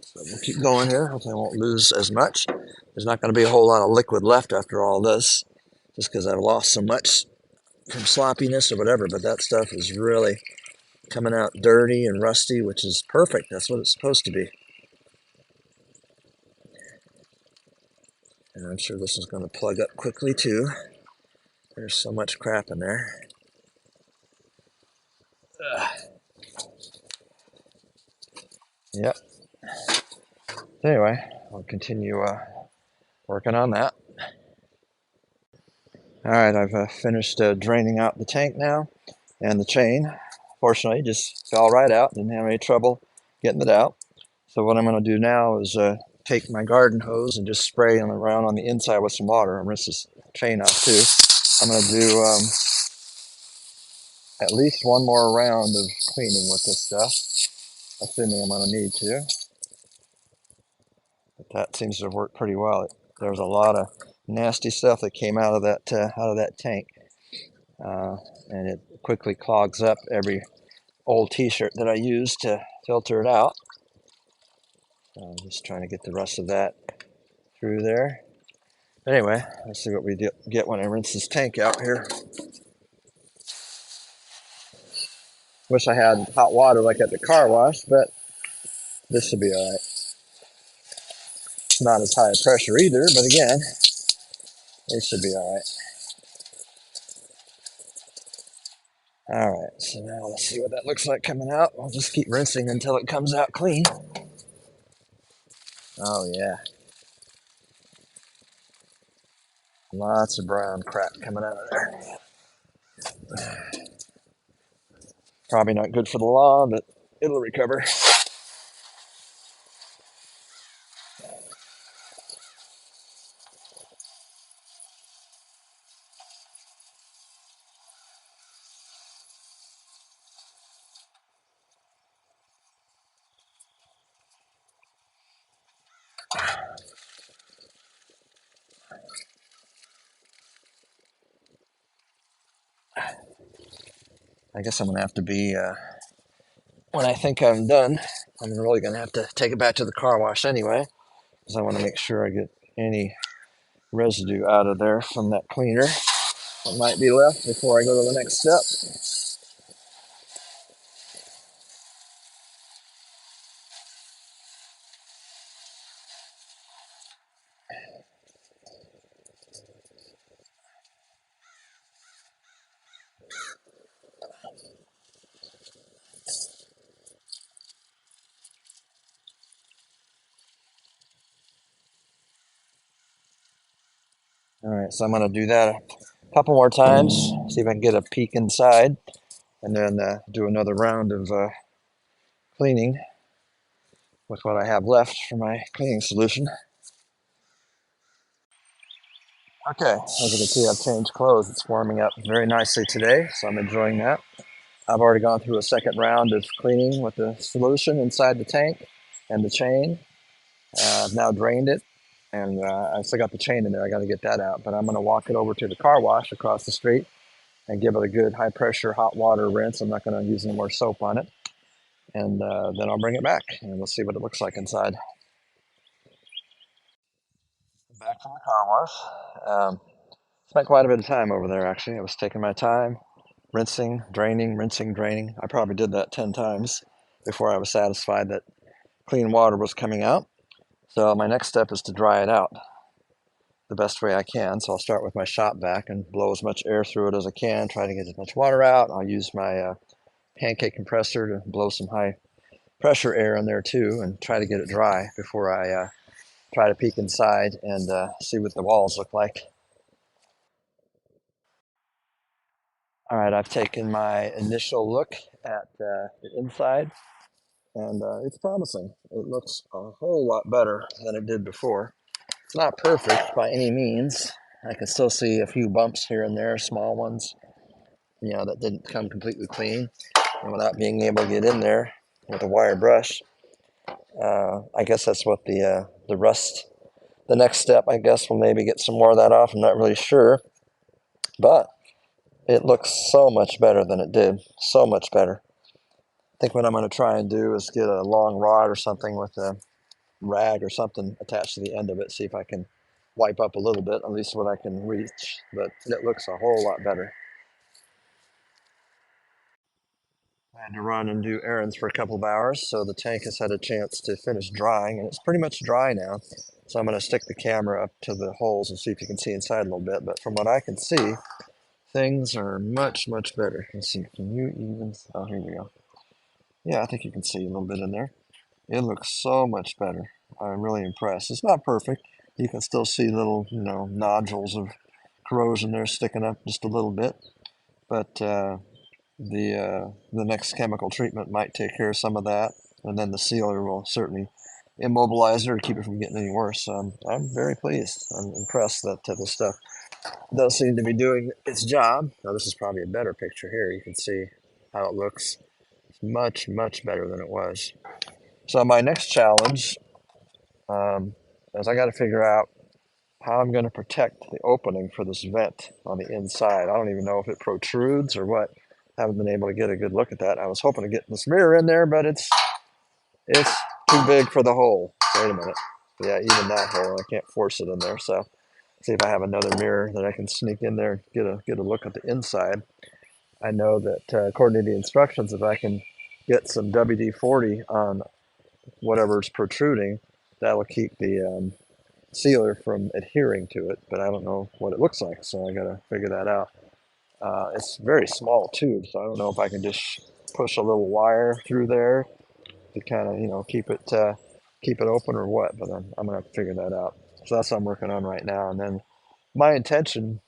So we'll keep going here. Hopefully I won't lose as much. There's not going to be a whole lot of liquid left after all this, just because I've lost so much from sloppiness or whatever, but that stuff is really coming out dirty and rusty, which is perfect. That's what it's supposed to be. And I'm sure this is going to plug up quickly too. There's so much crap in there. Yep. Anyway, I'll continue working on that. All right, I've finished draining out the tank now, and the chain, fortunately, just fell right out. Didn't have any trouble getting it out. So what I'm going to do now is take my garden hose and just spray around on the inside with some water and rinse this chain off too. I'm going to do at least one more round of cleaning with this stuff, assuming I'm going to need to. But that seems to have worked pretty well. There was a lot of nasty stuff that came out of that tank, and it quickly clogs up every old t-shirt that I used to filter it out. So I'm just trying to get the rest of that through there. Anyway, let's see what we get when I rinse this tank out here. Wish I had hot water like at the car wash, but this should be all right. It's not as high pressure either, but again, it should be all right. All right, so now let's see what that looks like coming out. I'll just keep rinsing until it comes out clean. Oh yeah, lots of brown crap coming out of there. Probably not good for the lawn, but it'll recover. I guess I'm gonna have to be, when I think I'm done, I'm really gonna have to take it back to the car wash anyway, because I want to make sure I get any residue out of there from that cleaner that might be left before I go to the next step. All right, so I'm gonna do that a couple more times, see if I can get a peek inside, and then do another round of cleaning with what I have left for my cleaning solution. Okay, as you can see, I've changed clothes. It's warming up very nicely today, so I'm enjoying that. I've already gone through a second round of cleaning with the solution inside the tank and the chain. I've now drained it, and I still got the chain in there. I got to get that out, but I'm going to walk it over to the car wash across the street and give it a good high pressure hot water rinse. I'm not going to use any more soap on it, and then I'll bring it back and we'll see what it looks like inside. Back from the car wash. Spent quite a bit of time over there actually. I was taking my time, rinsing, draining, rinsing, draining. I probably did that 10 times before I was satisfied that clean water was coming out. So my next step is to dry it out the best way I can. So I'll start with my shop vac and blow as much air through it as I can, try to get as much water out. I'll use my pancake compressor to blow some high pressure air in there too and try to get it dry before I try to peek inside and see what the walls look like. All right, I've taken my initial look at the inside, and it's promising. It looks a whole lot better than it did before. It's not perfect by any means. I can still see a few bumps here and there, small ones, that didn't come completely clean. And without being able to get in there with a wire brush, I guess that's what the rust, the next step, I guess, will maybe get some more of that off. I'm not really sure. but it looks so much better than it did. So much better. I think what I'm going to try and do is get a long rod or something with a rag or something attached to the end of it, see if I can wipe up a little bit, at least what I can reach, but it looks a whole lot better. I had to run and do errands for a couple of hours, so the tank has had a chance to finish drying, and it's pretty much dry now. So I'm going to stick the camera up to the holes and see if you can see inside a little bit, but from what I can see, things are much, much better. Let's see, can you even, oh, here we go. Yeah, I think you can see a little bit in there. It looks so much better. I'm really impressed. It's not perfect. You can still see little, nodules of corrosion there sticking up just a little bit. But the next chemical treatment might take care of some of that, and then the sealer will certainly immobilize it or keep it from getting any worse. So I'm very pleased. I'm impressed that this stuff does seem to be doing its job. Now this is probably a better picture here. You can see how it looks. It's much, much better than it was. So my next challenge is I got to figure out how I'm going to protect the opening for this vent on the inside. I don't even know if it protrudes or what. I haven't been able to get a good look at that. I was hoping to get this mirror in there, but it's too big for the hole. Wait a minute. Yeah, even that hole, I can't force it in there. So see if I have another mirror that I can sneak in there, get a look at the inside. I know that according to the instructions, if I can get some WD-40 on whatever's protruding, that'll keep the sealer from adhering to it, but I don't know what it looks like, so I gotta figure that out. It's a very small tube, so I don't know if I can just push a little wire through there to kind of, keep it open or what, but I'm gonna have to figure that out. So that's what I'm working on right now. And then my intention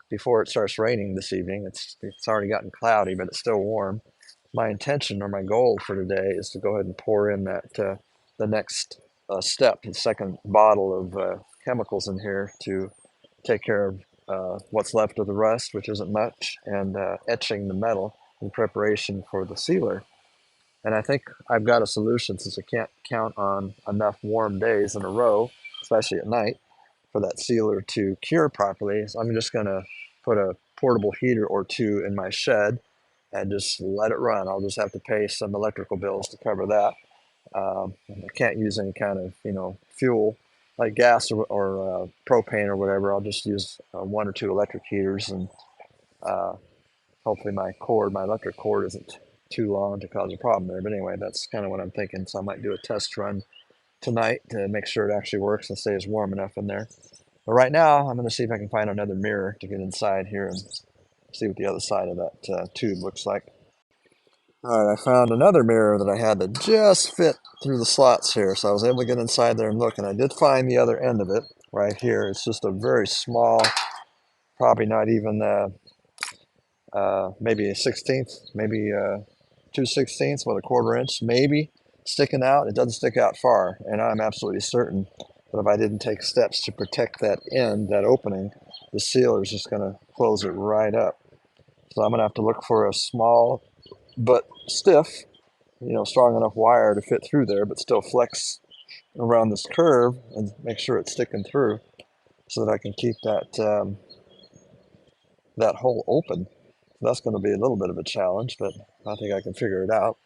before it starts raining this evening, it's already gotten cloudy, but it's still warm. My intention or my goal for today is to go ahead and pour in that the next step, the second bottle of chemicals in here to take care of what's left of the rust, which isn't much, and etching the metal in preparation for the sealer. And I think I've got a solution since I can't count on enough warm days in a row, especially at night, for that sealer to cure properly. So I'm just going to put a portable heater or two in my shed and just let it run. I'll just have to pay some electrical bills to cover that. I can't use any kind of fuel like gas or propane or whatever. I'll just use one or two electric heaters, and uh, hopefully my electric cord isn't too long to cause a problem there. But anyway, that's kind of what I'm thinking. So I might do a test run tonight to make sure it actually works and stays warm enough in there. But right now, I'm going to see if I can find another mirror to get inside here and see what the other side of that tube looks like. All right, I found another mirror that I had to just fit through the slots here, so I was able to get inside there and look, and I did find the other end of it right here. It's just a very small, probably not even maybe a 16th, maybe 2/16 with a 1/4 inch, maybe sticking out. It doesn't stick out far, and I'm absolutely certain that if I didn't take steps to protect that end, that opening, the sealer is just going to close it right up. So I'm going to have to look for a small but stiff, strong enough wire to fit through there, but still flex around this curve and make sure it's sticking through, so that I can keep that hole open. That's going to be a little bit of a challenge, but I think I can figure it out.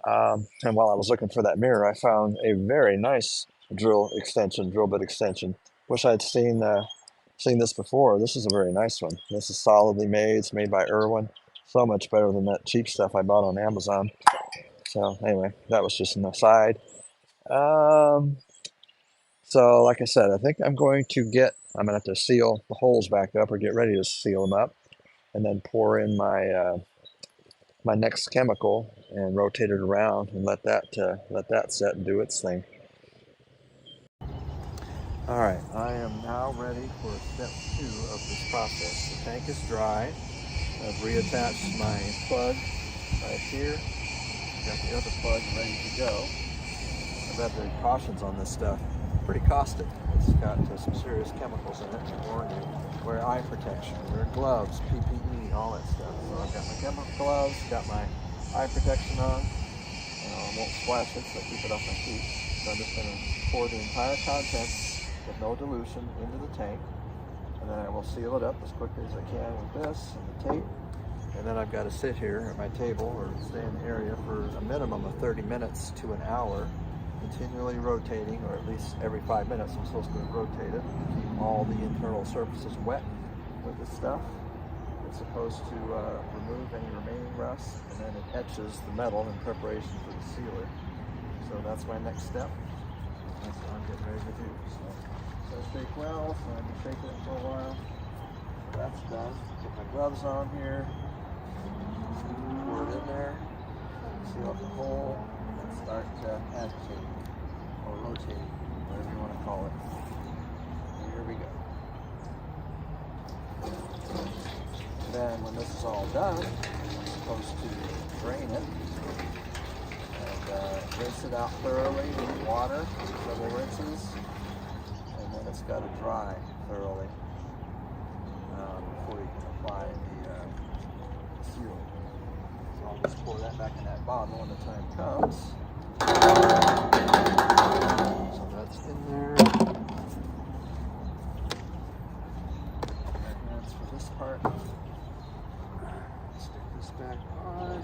And while I was looking for that mirror, I found a very nice drill bit extension. Wish I'd seen this before. This is a very nice one. This is solidly made. It's made by Irwin. So much better than that cheap stuff I bought on Amazon. So anyway, that was just an aside. So like I said, I think I'm going to have to seal the holes back up or get ready to seal them up, and then pour in my next chemical and rotate it around and let that set and do its thing. All right, I am now ready for step 2 of this process. The tank is dry. I've reattached my plug right here. Got the other plug ready to go. I've had the cautions on this stuff. Pretty caustic. It's got some serious chemicals in it. I warn you. Wear eye protection, wear gloves, PPE, all that stuff. So I've got my chemical gloves, got my eye protection on. I won't splash it, so I keep it off my feet. So I'm just going to pour the entire contents with no dilution into the tank. and then I will seal it up as quickly as I can with this and the tape. And then I've got to sit here at my table or stay in the area for a minimum of 30 minutes to an hour, continually rotating, or at least every 5 minutes I'm supposed to rotate it to keep all the internal surfaces wet with this stuff. It's supposed to remove any remaining rust, and then it etches the metal in preparation for the sealer. So that's my next step. That's what I'm getting ready to do. So shake well, so I've been shaking it for a while. So that's done. Put my gloves on here. Pour it in there. Seal up the hole and start agitating or rotating, whatever you want to call it. And here we go. Then when this is all done, I'm supposed to drain it and rinse it out thoroughly with water, several rinses, and then it's got to dry thoroughly before you can apply the seal. So I'll just pour that back in that bottle when the time comes. So that's in there. And that's for this part. Stick this back on.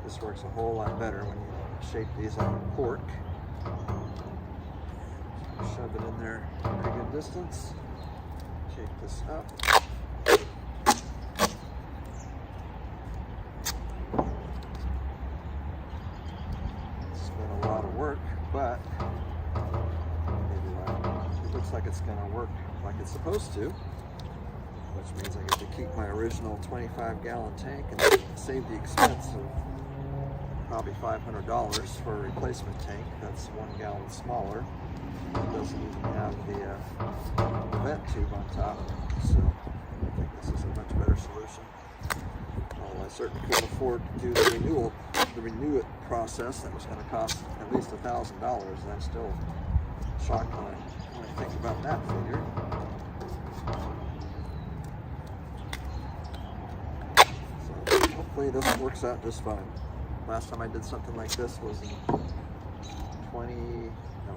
This works a whole lot better when you shape these out of cork. Shove it in there a pretty good distance. Shake this up. It's been a lot of work, but it looks like it's going to work like it's supposed to, which means I get to keep my original 25-gallon tank and save the expense of probably $500 for a replacement tank that's 1 gallon smaller. It doesn't even have the vent tube on top, so I think this is a much better solution. Well, I certainly couldn't afford to do the renew it process. That was going to cost at least $1,000, and I'm still shocked when I think about that figure. So hopefully this works out just fine. Last time I did something like this was in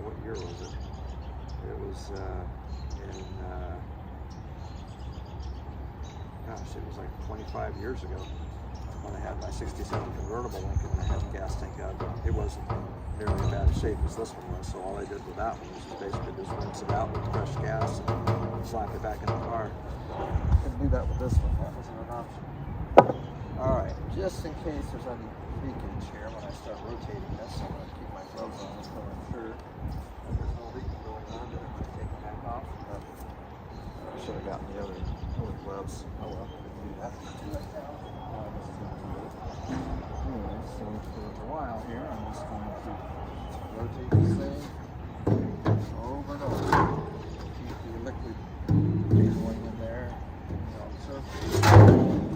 what year was it? It was it was like 25 years ago when I had my 67 convertible Lincoln and I had the gas tank out. It wasn't nearly as bad a shape as this one was, so all I did with that one was basically just rinse it out with fresh gas and slap it back in the car. Couldn't do that with this one. That wasn't an option. Alright, just in case there's any leakage here when I start rotating this, I'm going to keep my gloves on so I'm sure there's no leaking going on. Then I'm going to take it back off. I should have gotten the other gloves. Oh well, I can do that. Right now. This is not good. Anyway, so for a while here, I'm just going to rotate this thing over and over. Keep the liquid going in there. On the surface.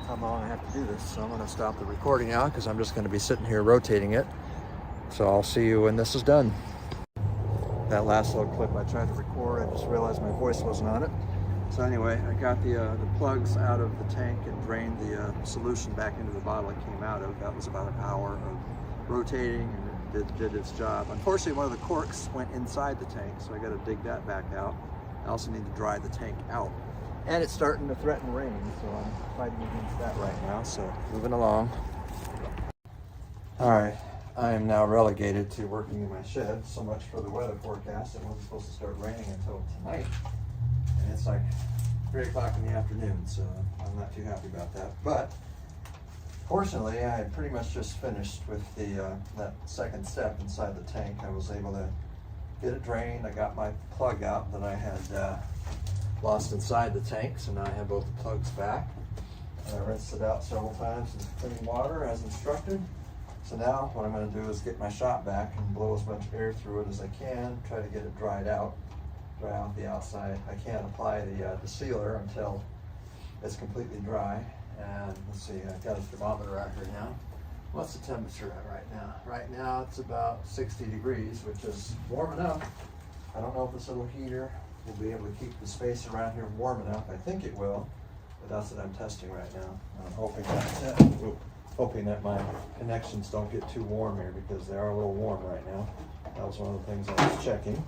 How long I have to do this, so I'm going to stop the recording now because I'm just going to be sitting here rotating it. So I'll see you when this is done. That last little clip I tried to record, I just realized my voice wasn't on it. So anyway, I got the plugs out of the tank and drained the solution back into the bottle it came out of. That was about an hour of rotating, and it did its job. Unfortunately, one of the corks went inside the tank, so I got to dig that back out. I also need to dry the tank out. And it's starting to threaten rain, so I'm fighting against that right now, so moving along. Alright, I am now relegated to working in my shed. So much for the weather forecast. It wasn't supposed to start raining until tonight. And it's like 3 o'clock in the afternoon, so I'm not too happy about that. But fortunately, I had pretty much just finished with the that second step inside the tank. I was able to get it drained. I got my plug out that I had lost inside the tank, so now I have both the plugs back. And I rinsed it out several times in clean water as instructed. So now what I'm going to do is get my shop back and blow as much air through it as I can, try to get it dried out, dry out the outside. I can't apply the sealer until it's completely dry. And let's see, I've got a thermometer out here now. What's the temperature at right now? Right now it's about 60 degrees, which is warm enough. I don't know if this little heater will be able to keep the space around here warm enough. I think it will, but that's what I'm testing right now. I'm hoping that my connections don't get too warm here, because they are a little warm right now. That was one of the things I was checking.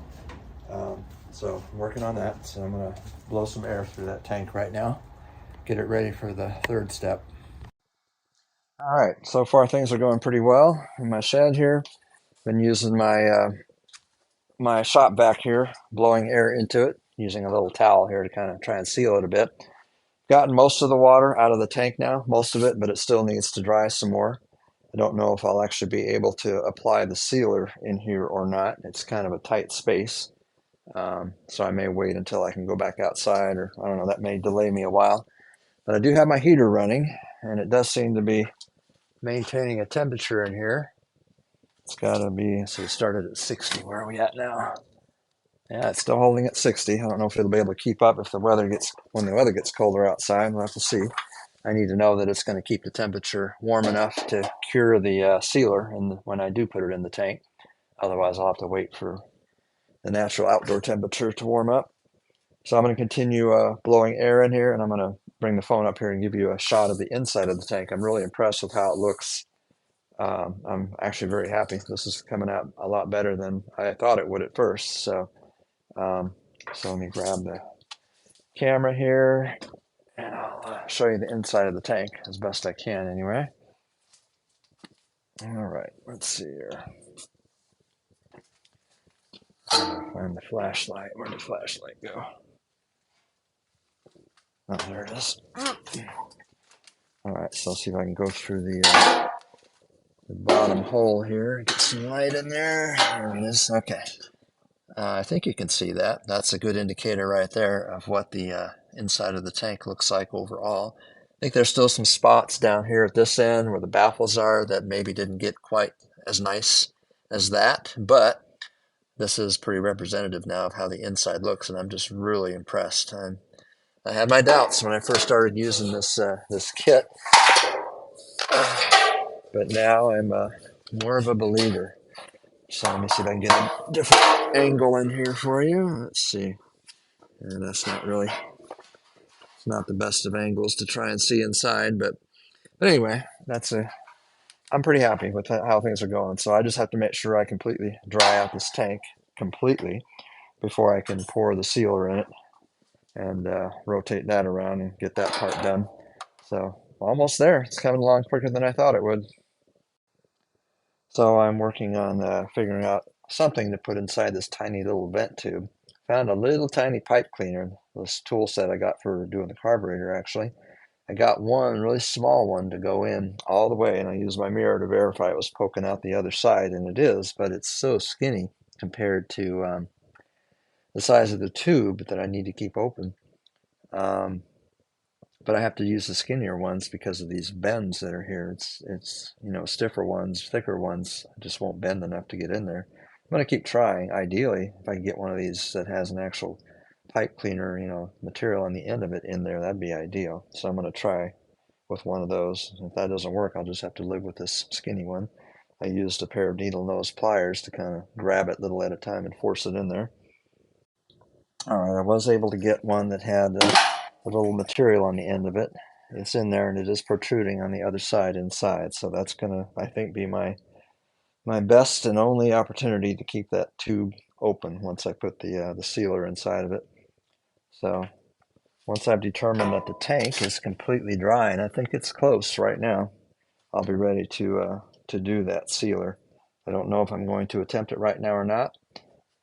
So I'm working on that. So I'm going to blow some air through that tank right now, get it ready for the third step. All right, so far things are going pretty well in my shed here. Been using my shop vac here, blowing air into it, using a little towel here to kind of try and seal it a bit. Gotten most of the water out of the tank now, most of it, but it still needs to dry some more. I don't know if I'll actually be able to apply the sealer in here or not. It's kind of a tight space, so I may wait until I can go back outside, or I don't know, that may delay me a while. But I do have my heater running, and it does seem to be maintaining a temperature in here. It's got to be, so it started at 60. Where are we at now? Yeah, it's still holding at 60. I don't know if it'll be able to keep up if when the weather gets colder outside. We'll have to see. I need to know that it's going to keep the temperature warm enough to cure the sealer when I do put it in the tank. Otherwise, I'll have to wait for the natural outdoor temperature to warm up. So I'm going to continue blowing air in here, and I'm going to bring the phone up here and give you a shot of the inside of the tank. I'm really impressed with how it looks. I'm actually very happy. This is coming out a lot better than I thought it would at first. So let me grab the camera here, and I'll show you the inside of the tank as best I can anyway. All right, let's see here. Find the flashlight. Where'd the flashlight go? Oh, there it is. All right, so I'll see if I can go through the bottom hole here, get some light in there. There it is. Okay. I think you can see that. That's a good indicator right there of what the inside of the tank looks like overall. I think there's still some spots down here at this end where the baffles are that maybe didn't get quite as nice as that, but this is pretty representative now of how the inside looks, and I'm just really impressed. I had my doubts when I first started using this kit, but now I'm more of a believer. So let me see if I can get a different angle in here for you. Let's see. And that's it's not the best of angles to try and see inside, but anyway, I'm pretty happy with how things are going. So I just have to make sure I completely dry out this tank completely before I can pour the sealer in it and rotate that around and get that part done. So almost there. It's coming along quicker than I thought it would. So I'm working on figuring out something to put inside this tiny little vent tube. Found a little tiny pipe cleaner, this tool set I got for doing the carburetor actually. I got one really small one to go in all the way, and I used my mirror to verify it was poking out the other side, and it is, but it's so skinny compared to the size of the tube that I need to keep open. But I have to use the skinnier ones because of these bends that are here. It's stiffer ones, thicker ones just won't bend enough to get in there. I'm going to keep trying. Ideally, if I can get one of these that has an actual pipe cleaner, material on the end of it in there, that'd be ideal. So I'm going to try with one of those. If that doesn't work, I'll just have to live with this skinny one. I used a pair of needle nose pliers to kind of grab it little at a time and force it in there. All right, I was able to get one that had a little material on the end of it. It's in there and it is protruding on the other side inside. So that's gonna, I think, be my best and only opportunity to keep that tube open once I put the sealer inside of it. So once I've determined that the tank is completely dry, and I think it's close right now, I'll be ready to do that sealer. I don't know if I'm going to attempt it right now or not,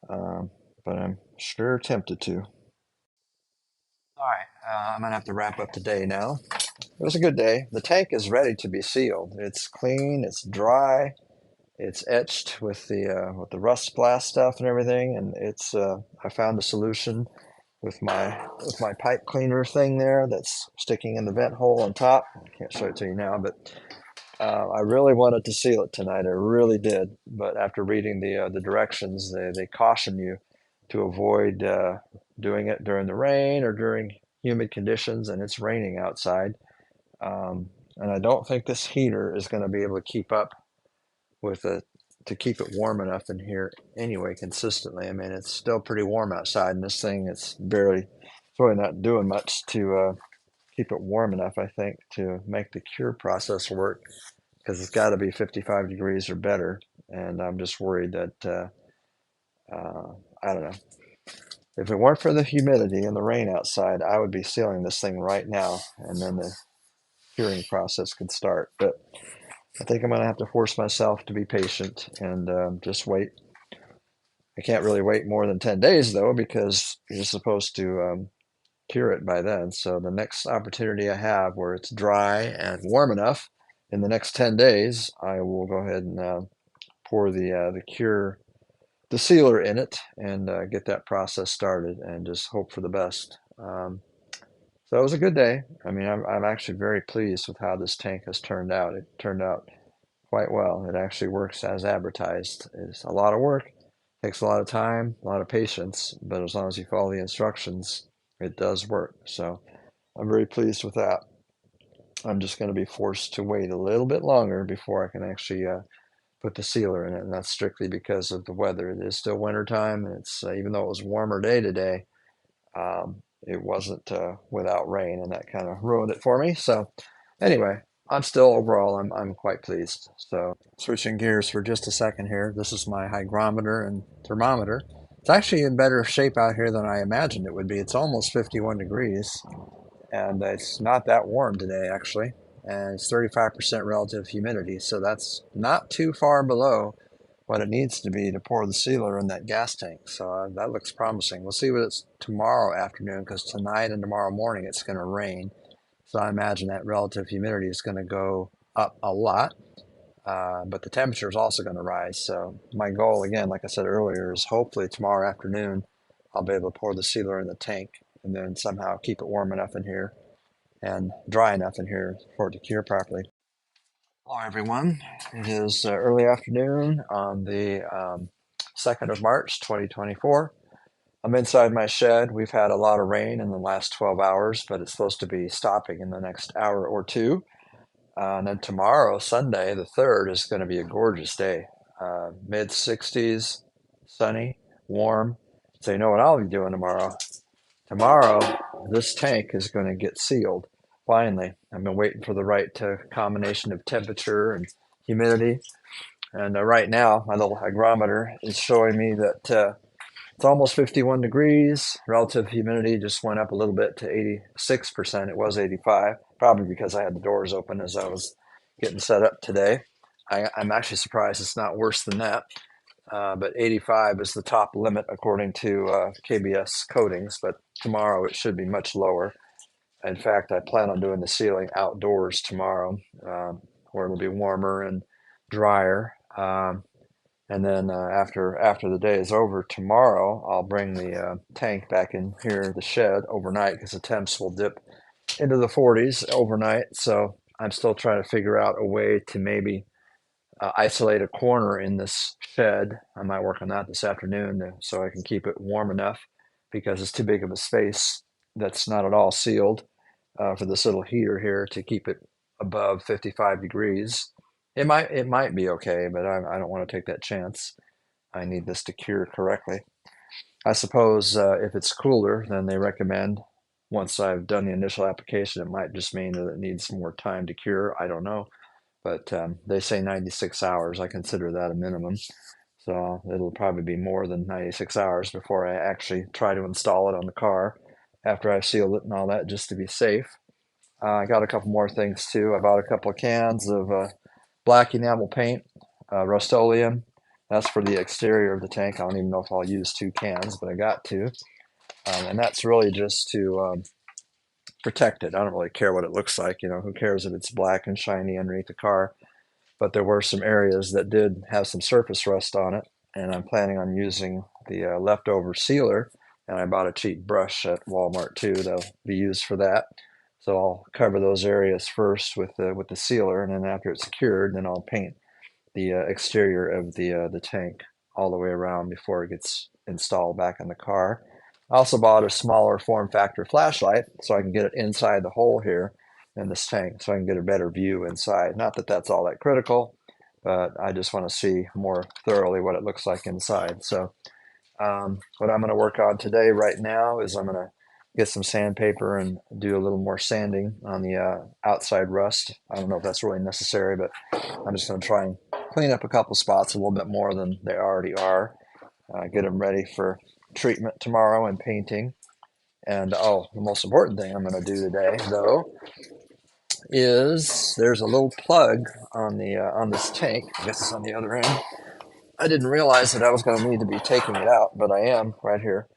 but I'm sure tempted to. All right, I'm gonna have to wrap up today now. It was a good day. The tank is ready to be sealed. It's clean, it's dry. it's etched with the rust blast stuff and everything, and it's I found a solution with my pipe cleaner thing there that's sticking in the vent hole on top. I can't show it to you now, but I really wanted to seal it tonight. I really did. But after reading the directions, they caution you to avoid doing it during the rain or during humid conditions, and it's raining outside. And I don't think this heater is going to be able to keep up with it to keep it warm enough in here anyway consistently. I mean, it's still pretty warm outside, and this thing it's really not doing much to keep it warm enough. I think to make the cure process work because it's got to be 55 degrees or better. And I'm just worried that I don't know. If it weren't for the humidity and the rain outside, I would be sealing this thing right now, and then the curing process could start. But I think I'm going to have to force myself to be patient and just wait. I can't really wait more than 10 days, though, because you're supposed to cure it by then. So the next opportunity I have where it's dry and warm enough in the next 10 days, I will go ahead and pour the sealer in it and get that process started and just hope for the best. So it was a good day. I mean, I'm actually very pleased with how this tank has turned out. It turned out quite well. It actually works as advertised. It's a lot of work, takes a lot of time, a lot of patience, but as long as you follow the instructions, it does work. So I'm very pleased with that. I'm just going to be forced to wait a little bit longer before I can actually put the sealer in it, and that's strictly because of the weather. It is still wintertime, and it's even though it was a warmer day today, it wasn't without rain, and that kind of ruined it for me. So anyway, I'm still overall I'm quite pleased. So switching gears for just a second here. This is my hygrometer and thermometer. It's actually in better shape out here than I imagined it would be. It's almost 51 degrees, and it's not that warm today actually. And it's 35% relative humidity, so that's not too far below what it needs to be to pour the sealer in that gas tank. So that looks promising. We'll see what it's tomorrow afternoon because tonight and tomorrow morning it's going to rain. So I imagine that relative humidity is going to go up a lot, but the temperature is also going to rise. So my goal, again, like I said earlier, is hopefully tomorrow afternoon I'll be able to pour the sealer in the tank and then somehow keep it warm enough in here and dry enough in here for it to cure properly. Hello, everyone. It is early afternoon on the 2nd of March, 2024. I'm inside my shed. We've had a lot of rain in the last 12 hours, but it's supposed to be stopping in the next hour or two. And then tomorrow, Sunday, the 3rd, is going to be a gorgeous day. Mid 60s, sunny, warm. So you know what I'll be doing tomorrow? Tomorrow, this tank is going to get sealed. Finally, I've been waiting for the right combination of temperature and humidity. And right now, my little hygrometer is showing me that it's almost 51 degrees. Relative humidity just went up a little bit to 86%. It was 85, probably because I had the doors open as I was getting set up today. I'm actually surprised it's not worse than that. But 85 is the top limit according to KBS coatings, but tomorrow it should be much lower. In fact, I plan on doing the sealing outdoors tomorrow, where it'll be warmer and drier. And then after the day is over tomorrow, I'll bring the tank back in here, the shed, overnight because the temps will dip into the 40s overnight. So I'm still trying to figure out a way to maybe isolate a corner in this shed. I might work on that this afternoon so I can keep it warm enough because it's too big of a space that's not at all sealed for this little heater here to keep it above 55 degrees. It might be okay, but I don't want to take that chance. I need this to cure correctly. I suppose if it's cooler than they recommend, once I've done the initial application, it might just mean that it needs more time to cure. I don't know. But they say 96 hours. I consider that a minimum. So it'll probably be more than 96 hours before I actually try to install it on the car after I've sealed it and all that, just to be safe. I got a couple more things too. I bought a couple of cans of black enamel paint, Rust-Oleum. That's for the exterior of the tank. I don't even know if I'll use 2 cans, but I got to. And that's really just to protect it. I don't really care what it looks like. You know, who cares if it's black and shiny underneath the car? but there were some areas that did have some surface rust on it, and I'm planning on using the leftover sealer, and I bought a cheap brush at Walmart too that'll be used for that. So I'll cover those areas first with the sealer, and then after it's cured, then I'll paint the exterior of the tank all the way around before it gets installed back in the car. I also bought a smaller form factor flashlight so I can get it inside the hole here in this tank so I can get a better view inside. Not that that's all that critical, but I just want to see more thoroughly what it looks like inside. So what I'm going to work on today right now is I'm going to get some sandpaper and do a little more sanding on the outside rust. I don't know if that's really necessary, but I'm just going to try and clean up a couple spots a little bit more than they already are. Get them ready for treatment tomorrow and painting. And oh, the most important thing I'm going to do today, though, is there's a little plug on the on this tank. I guess it's on the other end. I didn't realize that I was going to need to be taking it out, but I am right here.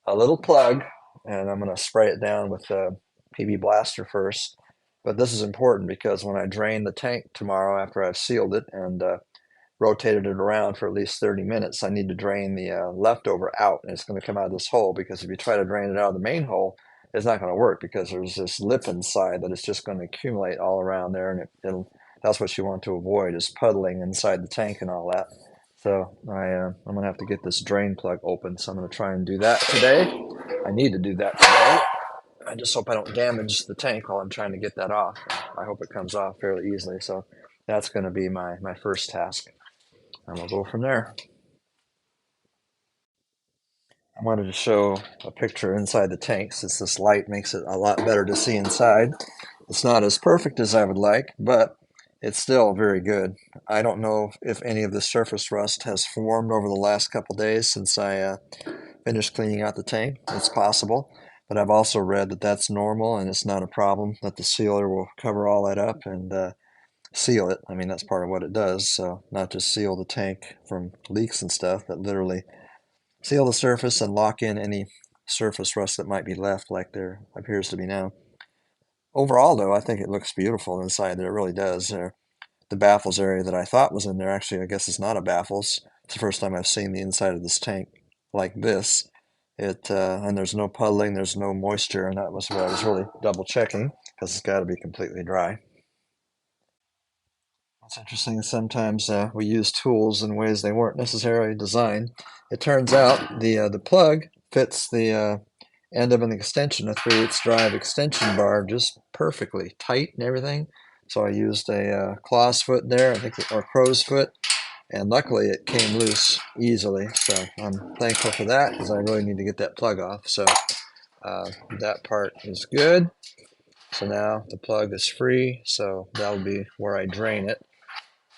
A little plug, and I'm going to spray it down with the PB Blaster first. But this is important because when I drain the tank tomorrow after I've sealed it and rotated it around for at least 30 minutes, I need to drain the leftover out, and it's going to come out of this hole, because if you try to drain it out of the main hole, it's not going to work because there's this lip inside that it's just going to accumulate all around there, and that's what you want to avoid, is puddling inside the tank and all that. So I'm going to have to get this drain plug open, so I'm going to try and do that today. I need to do that today. I just hope I don't damage the tank while I'm trying to get that off. I hope it comes off fairly easily, so that's going to be my first task, and we'll go from there. I wanted to show a picture inside the tank since this light makes it a lot better to see inside. It's not as perfect as I would like, but it's still very good. I don't know if any of the surface rust has formed over the last couple days since I finished cleaning out the tank. It's possible, but I've also read that that's normal and it's not a problem, that the sealer will cover all that up and seal it. I mean, that's part of what it does. So not just seal the tank from leaks and stuff, but literally seal the surface and lock in any surface rust that might be left, like there appears to be now. Overall, though, I think it looks beautiful inside there. It really does. The baffles area that I thought was in there, actually, I guess it's not a baffles. It's the first time I've seen the inside of this tank like this. And there's no puddling, there's no moisture, and that was what I was really double checking, because it's got to be completely dry. It's interesting, sometimes we use tools in ways they weren't necessarily designed. It turns out the plug fits the end of an extension, a 3/8 drive extension bar, just perfectly tight and everything. So I used a claw's foot there, I think, or crow's foot, and luckily it came loose easily. So I'm thankful for that, because I really need to get that plug off. So that part is good. So now the plug is free, so that'll be where I drain it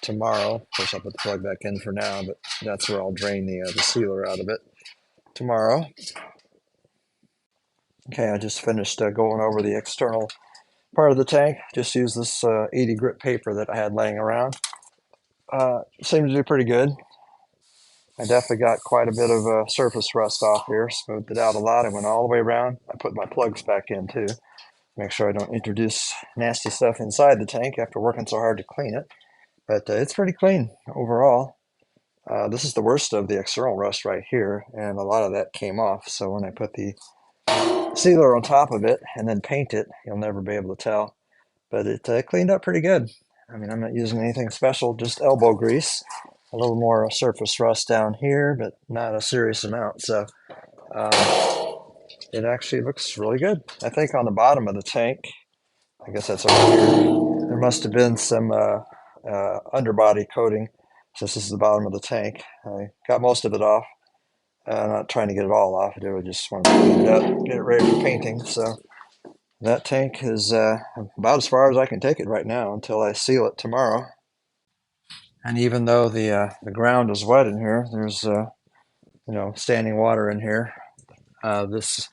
tomorrow. Of course, I'll put the plug back in for now, but that's where I'll drain the sealer out of it tomorrow. Okay, I just finished going over the external part of the tank. Just used this 80 grit paper that I had laying around. Seemed to do pretty good. I definitely got quite a bit of surface rust off here. Smoothed it out a lot. I went all the way around. I put my plugs back in too. Make sure I don't introduce nasty stuff inside the tank after working so hard to clean it. But it's pretty clean overall. This is the worst of the external rust right here, and a lot of that came off. So when I put the sealer on top of it and then paint it, you'll never be able to tell. But it cleaned up pretty good. I mean, I'm not using anything special, just elbow grease. A little more surface rust down here, but not a serious amount. So it actually looks really good. I think on the bottom of the tank, I guess that's over here, there must have been some underbody coating, since this is the bottom of the tank. I got most of it off. I'm not trying to get it all off. I do. I just want to clean it up, get it ready for painting. So that tank is about as far as I can take it right now until I seal it tomorrow. And even though the ground is wet in here, there's standing water in here. This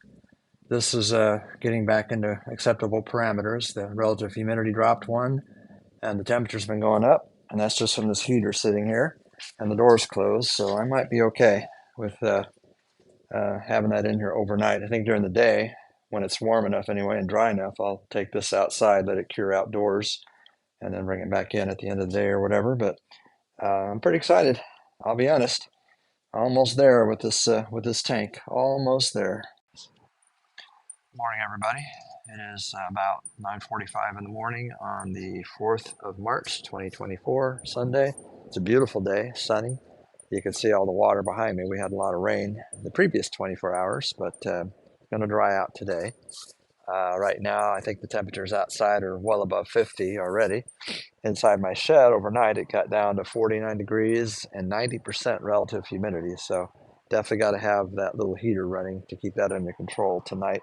is getting back into acceptable parameters. The relative humidity dropped one, and the temperature's been going up, and that's just from this heater sitting here, and the door's closed, so I might be okay with having that in here overnight. I think during the day, when it's warm enough anyway and dry enough, I'll take this outside, let it cure outdoors, and then bring it back in at the end of the day or whatever. But I'm pretty excited. I'll be honest. Almost there with this tank. Almost there. Morning, everybody. It is about 9:45 in the morning on the 4th of March, 2024, Sunday. It's a beautiful day, sunny. You can see all the water behind me. We had a lot of rain the previous 24 hours, but it's going to dry out today. Right now, I think the temperatures outside are well above 50 already. Inside my shed overnight, it got down to 49 degrees and 90% relative humidity. So definitely got to have that little heater running to keep that under control tonight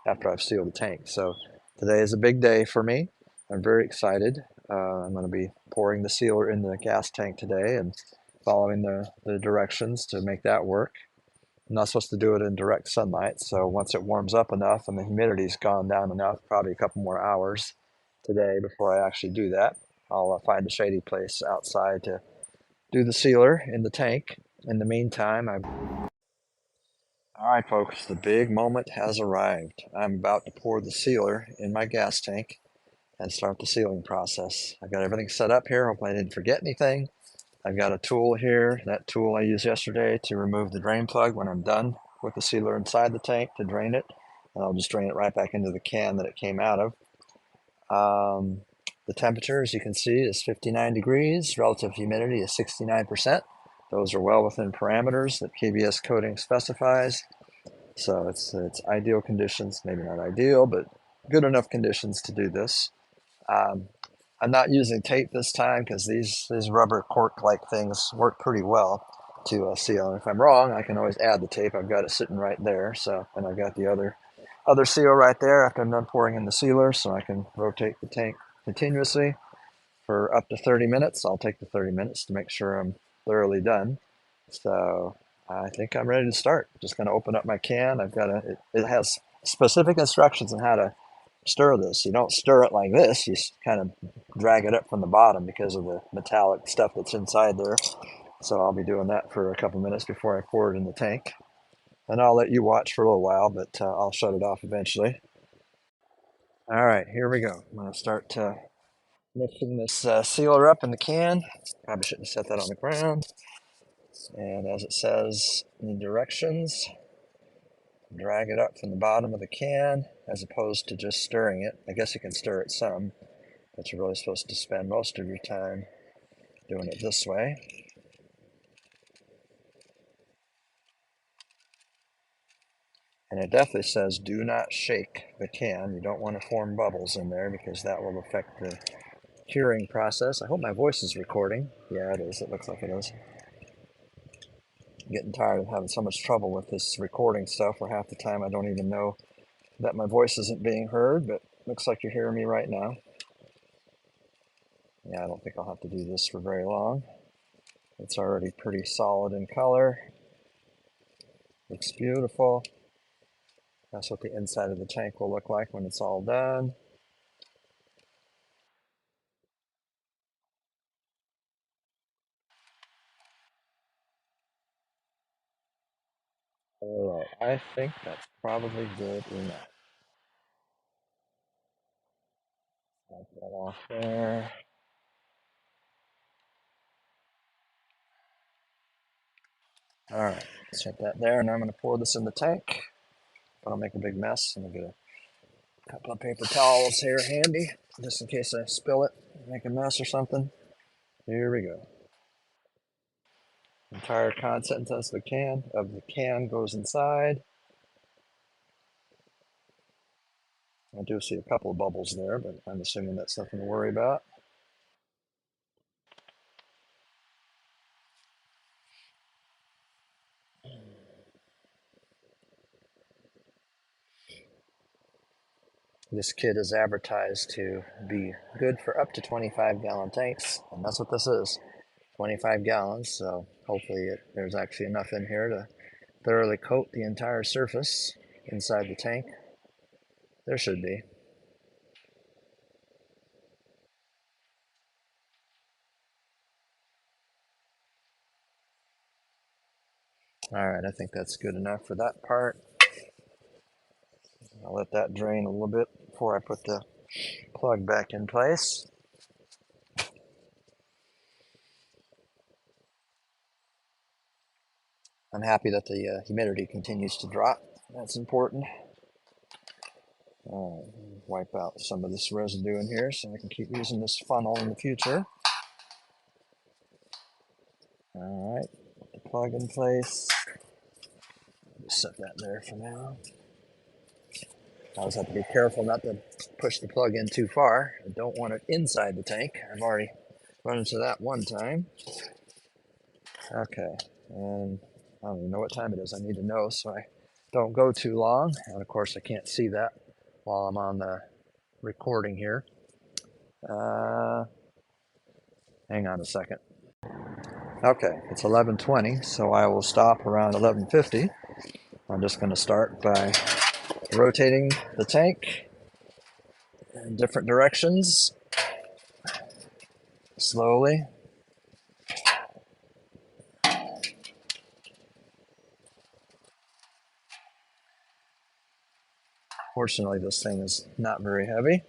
after I've sealed the tank. So today is a big day for me. I'm very excited. I'm going to be pouring the sealer in the gas tank today and following the directions to make that work. I'm not supposed to do it in direct sunlight, so once it warms up enough and the humidity's gone down enough, probably a couple more hours today before I actually do that, I'll find a shady place outside to do the sealer in the tank. In the meantime, all right, folks, the big moment has arrived. I'm about to pour the sealer in my gas tank and start the sealing process. I've got everything set up here. Hopefully I didn't forget anything. I've got a tool here, that tool I used yesterday to remove the drain plug when I'm done with the sealer inside the tank to drain it. And I'll just drain it right back into the can that it came out of. The temperature, as you can see, is 59 degrees. Relative humidity is 69%. Those are well within parameters that KBS coding specifies. So it's ideal conditions, maybe not ideal, but good enough conditions to do this. Um, I'm not using tape this time because these rubber cork-like things work pretty well to seal. And if I'm wrong, I can always add the tape. I've got it sitting right there. So, and I've got the other seal right there after I'm done pouring in the sealer, so I can rotate the tank continuously for up to 30 minutes. I'll take the 30 minutes to make sure I'm thoroughly done. So I think I'm ready to start. Just going to open up my can. It has specific instructions on how to stir this. You don't stir it like this. You kind of drag it up from the bottom because of the metallic stuff that's inside there. So I'll be doing that for a couple minutes before I pour it in the tank. And I'll let you watch for a little while, but I'll shut it off eventually. All right, here we go. I'm going to start mixing this sealer up in the can. Probably shouldn't set that on the ground. And as it says in the directions, drag it up from the bottom of the can as opposed to just stirring it. I guess you can stir it some, but you're really supposed to spend most of your time doing it this way. And it definitely says do not shake the can. You don't want to form bubbles in there because that will affect the curing process. I hope my voice is recording. Yeah, it is. It looks like it is. I'm getting tired of having so much trouble with this recording stuff where half the time I don't even know that my voice isn't being heard, but looks like you're hearing me right now. Yeah, I don't think I'll have to do this for very long. It's already pretty solid in color. Looks beautiful. That's what the inside of the tank will look like when it's all done. All right, I think that's probably good enough. Wipe that off there. All right, set that there, and I'm going to pour this in the tank. But I'll make a big mess, and I'll get a couple of paper towels here handy, just in case I spill it, make a mess or something. Here we go. Entire contents of the can goes inside. I do see a couple of bubbles there, but I'm assuming that's nothing to worry about. This kit is advertised to be good for up to 25-gallon tanks, and that's what this is, 25 gallons. So hopefully there's actually enough in here to thoroughly coat the entire surface inside the tank. There should be. All right, I think that's good enough for that part. I'll let that drain a little bit before I put the plug back in place. I'm happy that the humidity continues to drop. That's important. Wipe out some of this residue in here so I can keep using this funnel in the future. All right, put the plug in place. Just set that there for now. I always have to be careful not to push the plug in too far. I don't want it inside the tank. I've already run into that one time. Okay, and I don't even know what time it is. I need to know so I don't go too long. And of course, I can't see that while I'm on the recording here. Hang on a second. Okay, it's 11:20, so I will stop around 11:50. I'm just going to start by rotating the tank in different directions slowly. Fortunately, this thing is not very heavy,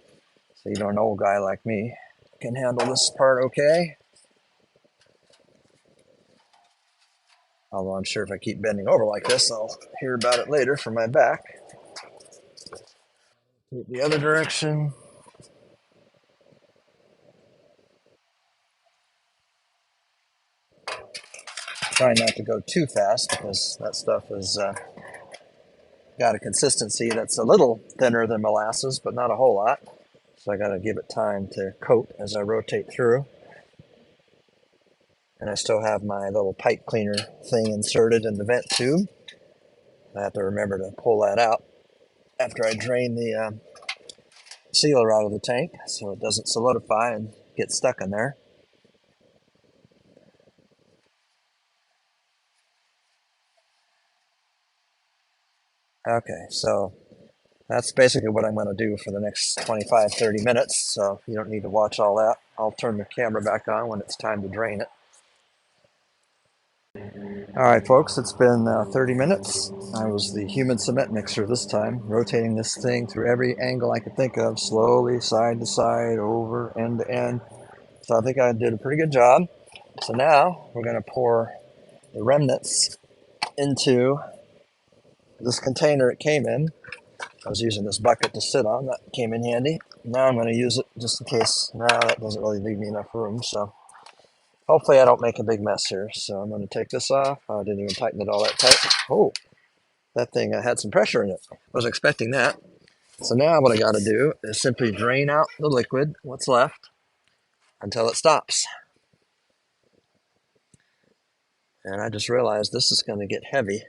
so even an old guy like me can handle this part okay. Although I'm sure if I keep bending over like this, I'll hear about it later from my back. The other direction. Trying not to go too fast because that stuff has got a consistency that's a little thinner than molasses, but not a whole lot. So I got to give it time to coat as I rotate through. And I still have my little pipe cleaner thing inserted in the vent tube. I have to remember to pull that out after I drain the sealer out of the tank so it doesn't solidify and get stuck in there. Okay, so that's basically what I'm going to do for the next 25-30 minutes, so you don't need to watch all that. I'll turn the camera back on when it's time to drain it. All right, folks, it's been 30 minutes. I was the human cement mixer this time, rotating this thing through every angle I could think of, slowly, side to side, over, end to end. So I think I did a pretty good job. So now we're going to pour the remnants into this container it came in. I was using this bucket to sit on. That came in handy. Now I'm going to use it just in case. Now that doesn't really leave me enough room, so hopefully I don't make a big mess here. So I'm going to take this off. I didn't even tighten it all that tight. Oh, that thing had some pressure in it. I was expecting that. So now what I got to do is simply drain out the liquid, what's left, until it stops. And I just realized this is going to get heavy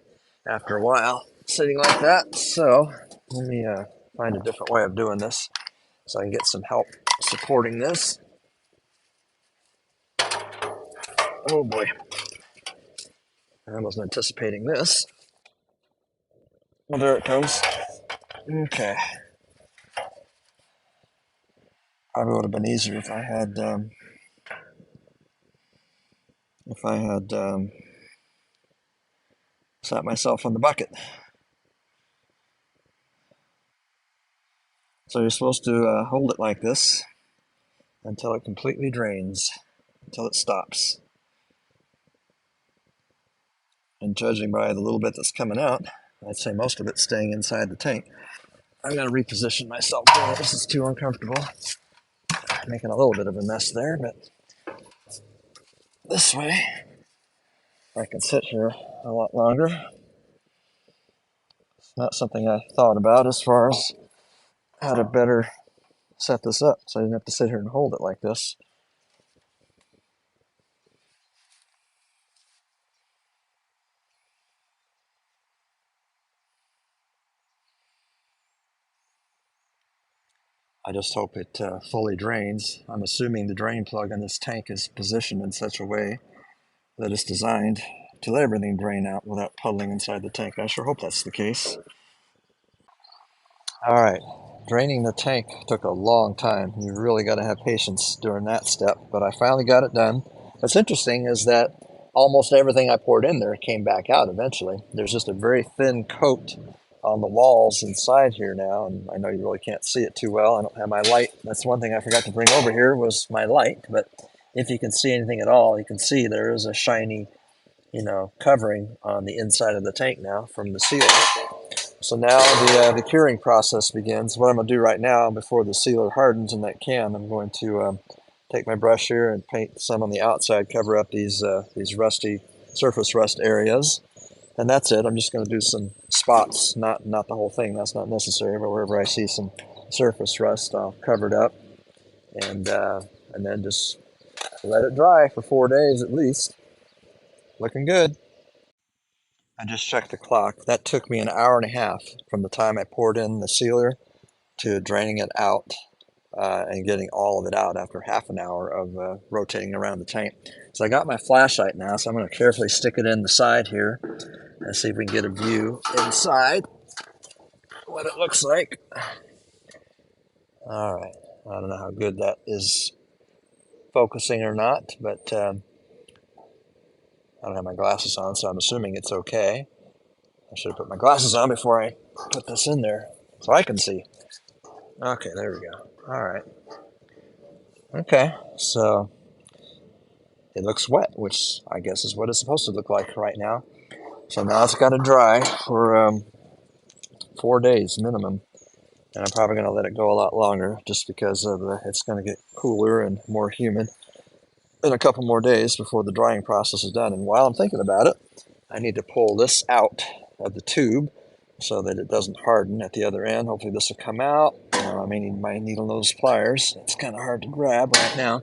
after a while sitting like that. So let me find a different way of doing this so I can get some help supporting this. Oh boy, I wasn't anticipating this. Well, there it comes. Okay. Probably would have been easier if I had sat myself on the bucket. So you're supposed to hold it like this until it completely drains, until it stops. And judging by the little bit that's coming out, I'd say most of it's staying inside the tank. I'm going to reposition myself there. This is too uncomfortable. Making a little bit of a mess there, but this way I can sit here a lot longer. It's not something I thought about as far as how to better set this up so I didn't have to sit here and hold it like this. I just hope it fully drains. I'm assuming the drain plug on this tank is positioned in such a way that it's designed to let everything drain out without puddling inside the tank. I sure hope that's the case. All right, draining the tank took a long time. You really got to have patience during that step, but I finally got it done. What's interesting is that almost everything I poured in there came back out eventually. There's just a very thin coat on the walls inside here now, and I know you really can't see it too well. I don't have my light. That's one thing I forgot to bring over here was my light, but if you can see anything at all, you can see there is a shiny covering on the inside of the tank now from the sealer. So now the curing process begins. What I'm going to do right now, before the sealer hardens in that can, I'm going to take my brush here and paint some on the outside, cover up these rusty surface rust areas, and that's it. I'm just going to do some spots, not the whole thing. That's not necessary, but wherever I see some surface rust, I'll cover it up, and then just let it dry for 4 days at least. Looking good. I just checked the clock. That took me an hour and a half from the time I poured in the sealer to draining it out and getting all of it out after half an hour of rotating around the tank. So I got my flashlight now, so I'm going to carefully stick it in the side here and see if we can get a view inside what it looks like. All right. I don't know how good that is focusing or not, but I don't have my glasses on, so I'm assuming it's okay. I should have put my glasses on before I put this in there so I can see. Okay, there we go. All right. Okay, so it looks wet, which I guess is what it's supposed to look like right now. So now it's got to dry for 4 days minimum. And I'm probably going to let it go a lot longer just because it's going to get cooler and more humid in a couple more days before the drying process is done. And while I'm thinking about it, I need to pull this out of the tube so that it doesn't harden at the other end. Hopefully this will come out. I may need my needle nose pliers. It's kind of hard to grab right now.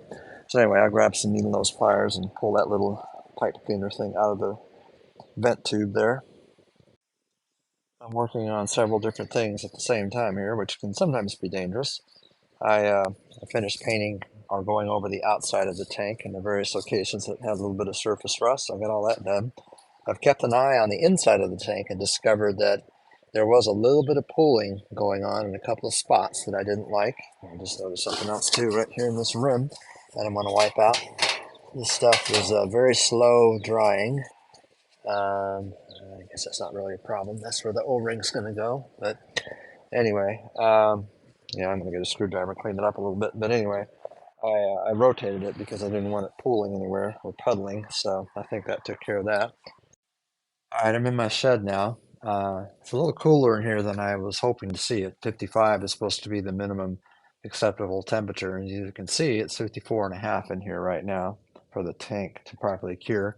So anyway, I'll grab some needle nose pliers and pull that little pipe cleaner thing out of the vent tube there. I'm working on several different things at the same time here, which can sometimes be dangerous. I finished painting or going over the outside of the tank in the various locations that had a little bit of surface rust. I got all that done. I've kept an eye on the inside of the tank and discovered that there was a little bit of pooling going on in a couple of spots that I didn't like. I just noticed something else too right here in this rim that I'm going to wipe out. This stuff was very slow drying. I guess that's not really a problem. That's where the O-ring's going to go. But anyway, yeah, I'm going to get a screwdriver and clean it up a little bit. But anyway, I rotated it because I didn't want it pooling anywhere or puddling. So I think that took care of that. All right, I'm in my shed now. It's a little cooler in here than I was hoping to see it. 55 is supposed to be the minimum acceptable temperature. And as you can see, it's 54 and a half in here right now for the tank to properly cure.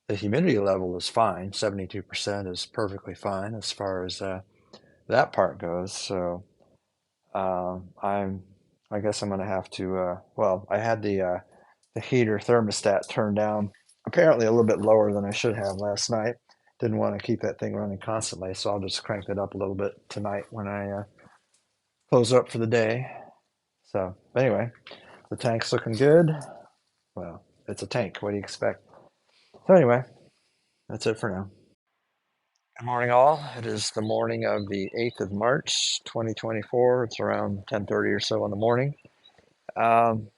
The humidity level is fine. 72% is perfectly fine as far as that part goes. So I'm, I guess I'm going to have to, well, I had the heater thermostat turned down apparently a little bit lower than I should have last night. Didn't want to keep that thing running constantly, so I'll just crank it up a little bit tonight when I close up for the day. So anyway, the tank's looking good. Well, it's a tank. What do you expect? So anyway, that's it for now. Good morning, all. It is the morning of the 8th of March, 2024. It's around 10:30 or so in the morning. Um,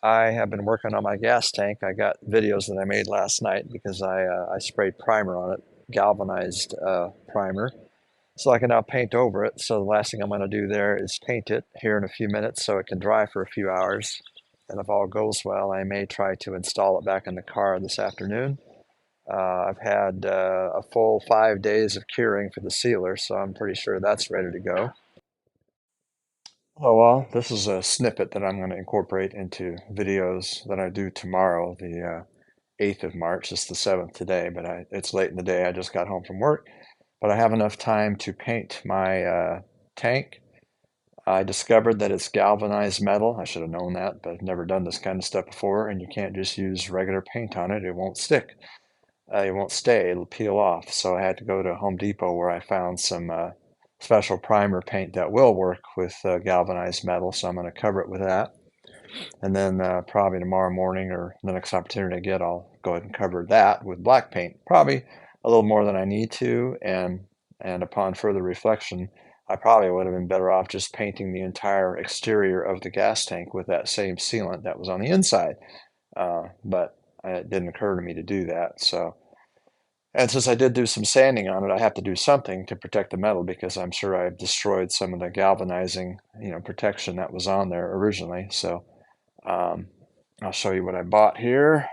I have been working on my gas tank. I got videos that I made last night because I sprayed primer on it, galvanized primer, so I can now paint over it. So the last thing I'm going to do there is paint it here in a few minutes so it can dry for a few hours. And if all goes well, I may try to install it back in the car this afternoon. I've had a full 5 days of curing for the sealer, so I'm pretty sure that's ready to go. Oh, well, this is a snippet that I'm going to incorporate into videos that I do tomorrow, the 8th of March. It's the 7th today, but it's late in the day. I just got home from work, but I have enough time to paint my tank. I discovered that it's galvanized metal. I should have known that, but I've never done this kind of stuff before, and you can't just use regular paint on it. It won't stick. It won't stay. It'll peel off. So I had to go to Home Depot where I found some special primer paint that will work with galvanized metal. So I'm going to cover it with that. And then probably tomorrow morning or the next opportunity I get, I'll go ahead and cover that with black paint. Probably a little more than I need to. And upon further reflection, I probably would have been better off just painting the entire exterior of the gas tank with that same sealant that was on the inside. But it didn't occur to me to do that. So, and since I did do some sanding on it, I have to do something to protect the metal because I'm sure I've destroyed some of the galvanizing, protection that was on there originally. So, um, I'll show you what I bought here.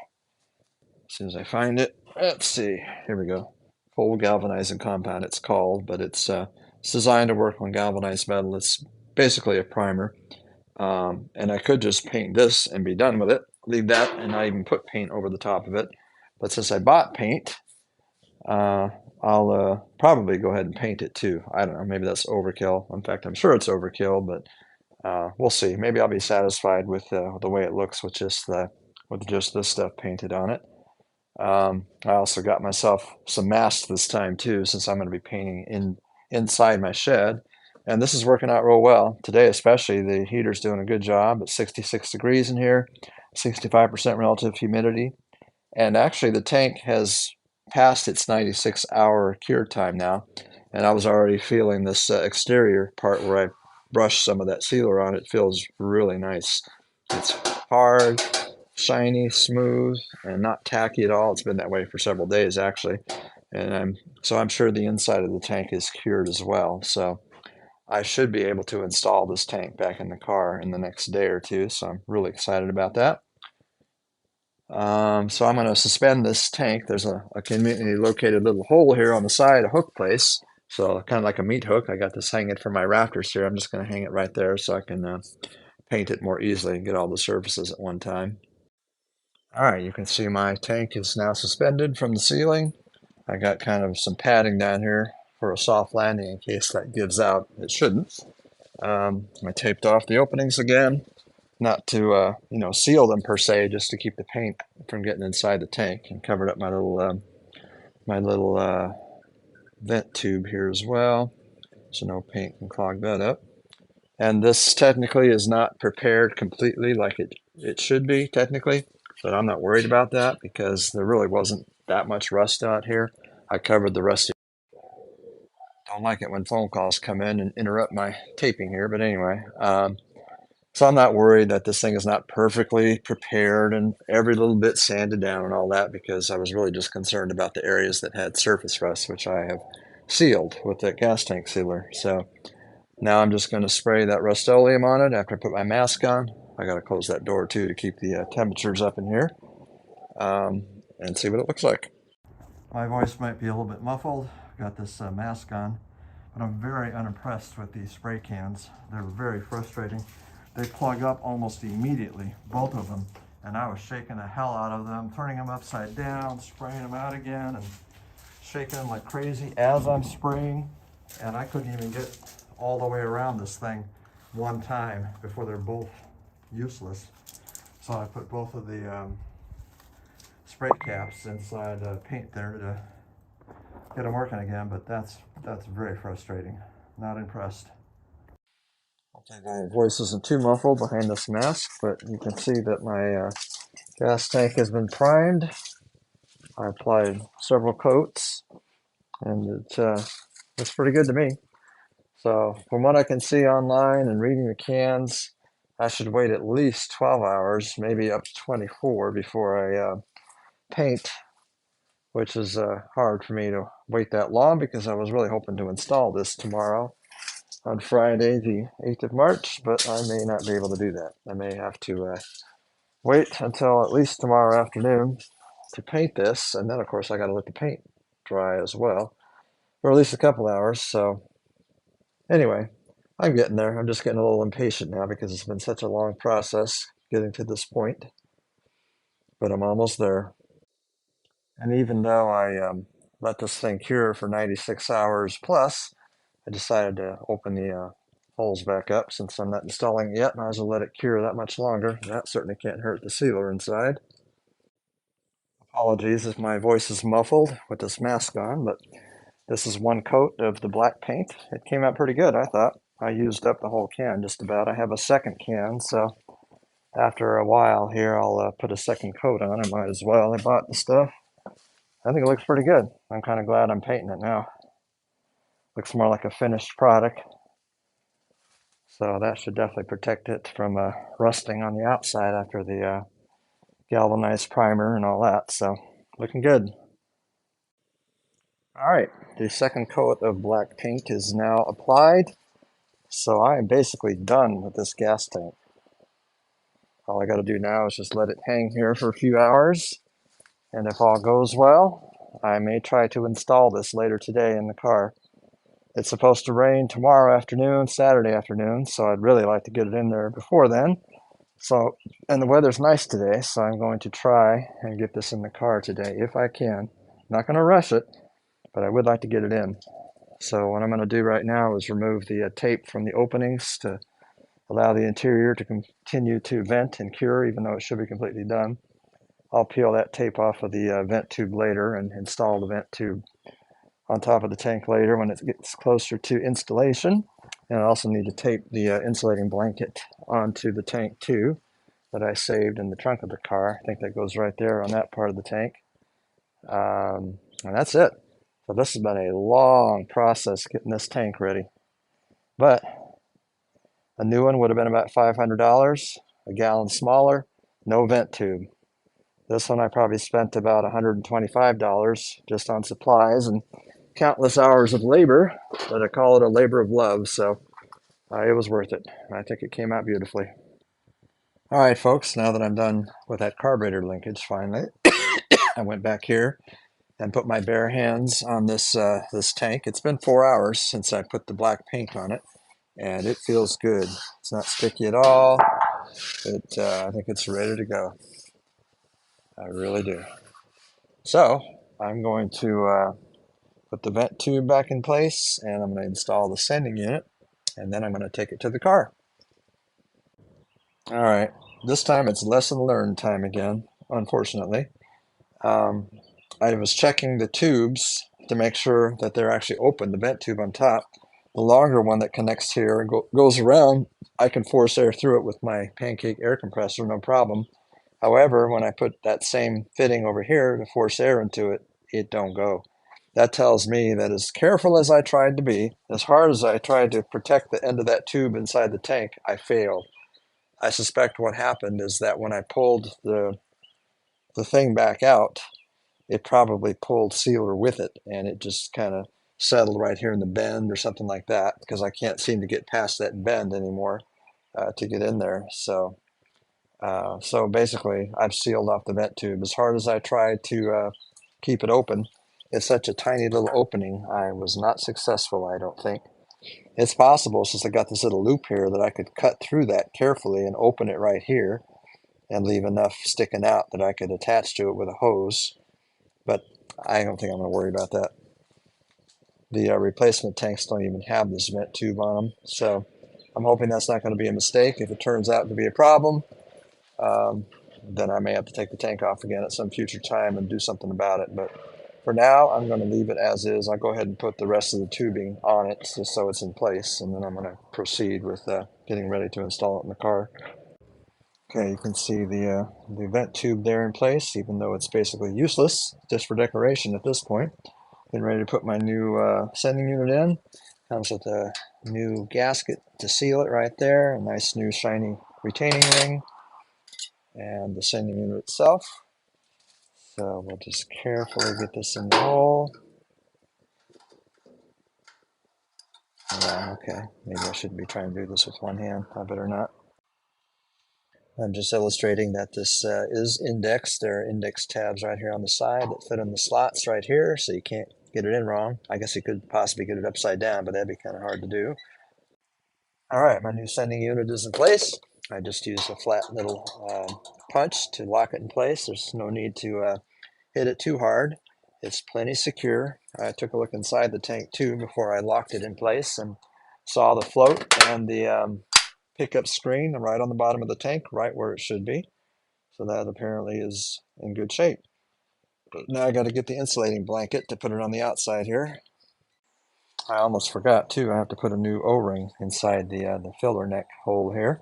As soon as I find it, let's see. Here we go. Full galvanizing compound, it's called, but it's designed to work on galvanized metal. It's basically a primer. And I could just paint this and be done with it, leave that and not even put paint over the top of it. But since I bought paint, uh, I'll probably go ahead and paint it too. I don't know, maybe that's overkill. In fact, I'm sure it's overkill, but we'll see. Maybe I'll be satisfied with the way it looks with just this stuff painted on it. I also got myself some masks this time too, since I'm going to be painting inside my shed. And this is working out real well. Today especially, the heater's doing a good job. It's 66 degrees in here, 65% relative humidity. And actually the tank has passed its 96-hour cure time now. And I was already feeling this exterior part where I brushed some of that sealer on. It feels really nice. It's hard, shiny, smooth, and not tacky at all. It's been that way for several days actually. And I'm sure the inside of the tank is cured as well. So I should be able to install this tank back in the car in the next day or two. So I'm really excited about that. So I'm going to suspend this tank. There's a conveniently located little hole here on the side, a hook place. So kind of like a meat hook. I got this hanging from my rafters here. I'm just going to hang it right there so I can paint it more easily and get all the surfaces at one time. All right, you can see my tank is now suspended from the ceiling. I got kind of some padding down here for a soft landing in case that gives out. It shouldn't. I taped off the openings again, not to seal them per se, just to keep the paint from getting inside the tank, and covered up my little vent tube here as well, so no paint can clog that up. And this technically is not prepared completely like it should be technically, but I'm not worried about that because there really wasn't that much rust out here. I covered the rusty. Don't like it when phone calls come in and interrupt my taping here, but anyway. So I'm not worried that this thing is not perfectly prepared and every little bit sanded down and all that, because I was really just concerned about the areas that had surface rust, which I have sealed with that gas tank sealer. So now I'm just going to spray that Rust-Oleum on it after I put my mask on. I got to close that door too to keep the temperatures up in here, and see what it looks like. My voice might be a little bit muffled. Got this mask on, but I'm very unimpressed with these spray cans. They're very frustrating. They plug up almost immediately, both of them, and I was shaking the hell out of them, turning them upside down, spraying them out again, and shaking them like crazy as I'm spraying, and I couldn't even get all the way around this thing one time before they're both useless. So I put both of the spray caps inside paint there to get them working again, but that's very frustrating. Not impressed. Okay, my voice isn't too muffled behind this mask, but you can see that my gas tank has been primed. I applied several coats, and it's pretty good to me. So from what I can see online and reading the cans, I should wait at least 12 hours, maybe up to 24 before I paint, which is hard for me to wait that long because I was really hoping to install this tomorrow on Friday, the 8th of March, but I may not be able to do that. I may have to wait until at least tomorrow afternoon to paint this, and then of course I got to let the paint dry as well, for at least a couple hours. So anyway, I'm getting there. I'm just getting a little impatient now because it's been such a long process getting to this point, but I'm almost there. And even though I let this thing cure for 96 hours plus, I decided to open the holes back up since I'm not installing it yet. Might as well let it cure that much longer. That certainly can't hurt the sealer inside. Apologies if my voice is muffled with this mask on, but this is one coat of the black paint. It came out pretty good, I thought. I used up the whole can just about. I have a second can, so after a while here, I'll put a second coat on. I might as well. I bought the stuff. I think it looks pretty good. I'm kind of glad I'm painting it now. Looks more like a finished product. So that should definitely protect it from rusting on the outside after the galvanized primer and all that. So looking good. All right, the second coat of black paint is now applied. So I am basically done with this gas tank. All I got to do now is just let it hang here for a few hours, And if all goes well, I may try to install this later today in the car. It's supposed to rain tomorrow afternoon, Saturday afternoon, so I'd really like to get it in there before then. So, and the weather's nice today, so I'm going to try and get this in the car today if I can. Not going to rush it, but I would like to get it in. So what I'm going to do right now is remove the tape from the openings to allow the interior to continue to vent and cure, even though it should be completely done. I'll peel that tape off of the vent tube later and install the vent tube on top of the tank later when it gets closer to installation. And I also need to tape the insulating blanket onto the tank too that I saved in the trunk of the car. I think that goes right there on that part of the tank. And that's it. So this has been a long process getting this tank ready. But a new one would have been about $500, a gallon smaller, no vent tube. This one I probably spent about $125 just on supplies and countless hours of labor, but I call it a labor of love, so it was worth it. I think it came out beautifully. All right, folks, now that I'm done with that carburetor linkage finally, I went back here and put my bare hands on this tank. It's been 4 hours since I put the black paint on it, and it feels good. It's not sticky at all. I think it's ready to go. I really do. So I'm going to put the vent tube back in place, and I'm going to install the sending unit, and then I'm going to take it to the car. All right, this time it's lesson learned time again, unfortunately. Um, I was checking the tubes to make sure that they're actually open, the vent tube on top. The longer one that connects here and goes around, I can force air through it with my pancake air compressor, no problem. However, when I put that same fitting over here to force air into it, it don't go. That tells me that as careful as I tried to be, as hard as I tried to protect the end of that tube inside the tank, I failed. I suspect what happened is that when I pulled the thing back out, it probably pulled sealer with it, and it just kind of settled right here in the bend or something like that, because I can't seem to get past that bend anymore to get in there. So basically, I've sealed off the vent tube. As hard as I tried to keep it open, it's such a tiny little opening. I was not successful, I don't think. It's possible, since I got this little loop here, that I could cut through that carefully and open it right here and leave enough sticking out that I could attach to it with a hose. But I don't think I'm going to worry about that. The replacement tanks don't even have this vent tube on them, so I'm hoping that's not going to be a mistake. If it turns out to be a problem, um, then I may have to take the tank off again at some future time and do something about it. But for now, I'm going to leave it as is. I'll go ahead and put the rest of the tubing on it just so it's in place, and then I'm going to proceed with getting ready to install it in the car. Okay, you can see the vent tube there in place, even though it's basically useless, just for decoration at this point. Getting ready to put my new sending unit in. Comes with a new gasket to seal it right there, a nice new shiny retaining ring, and the sending unit itself. So we'll just carefully get this in the hole. Okay, maybe I shouldn't be trying to do this with one hand. I better not. I'm just illustrating that this is indexed. There are index tabs right here on the side that fit in the slots right here, so you can't get it in wrong. I guess you could possibly get it upside down, but that'd be kind of hard to do. All right, my new sending unit is in place. I just used a flat little punch to lock it in place. There's no need to hit it too hard. It's plenty secure. I took a look inside the tank too before I locked it in place and saw the float and the pickup screen right on the bottom of the tank, right where it should be. So that apparently is in good shape. But now I got to get the insulating blanket to put it on the outside here. I almost forgot too. I have to put a new O-ring inside the filler neck hole here,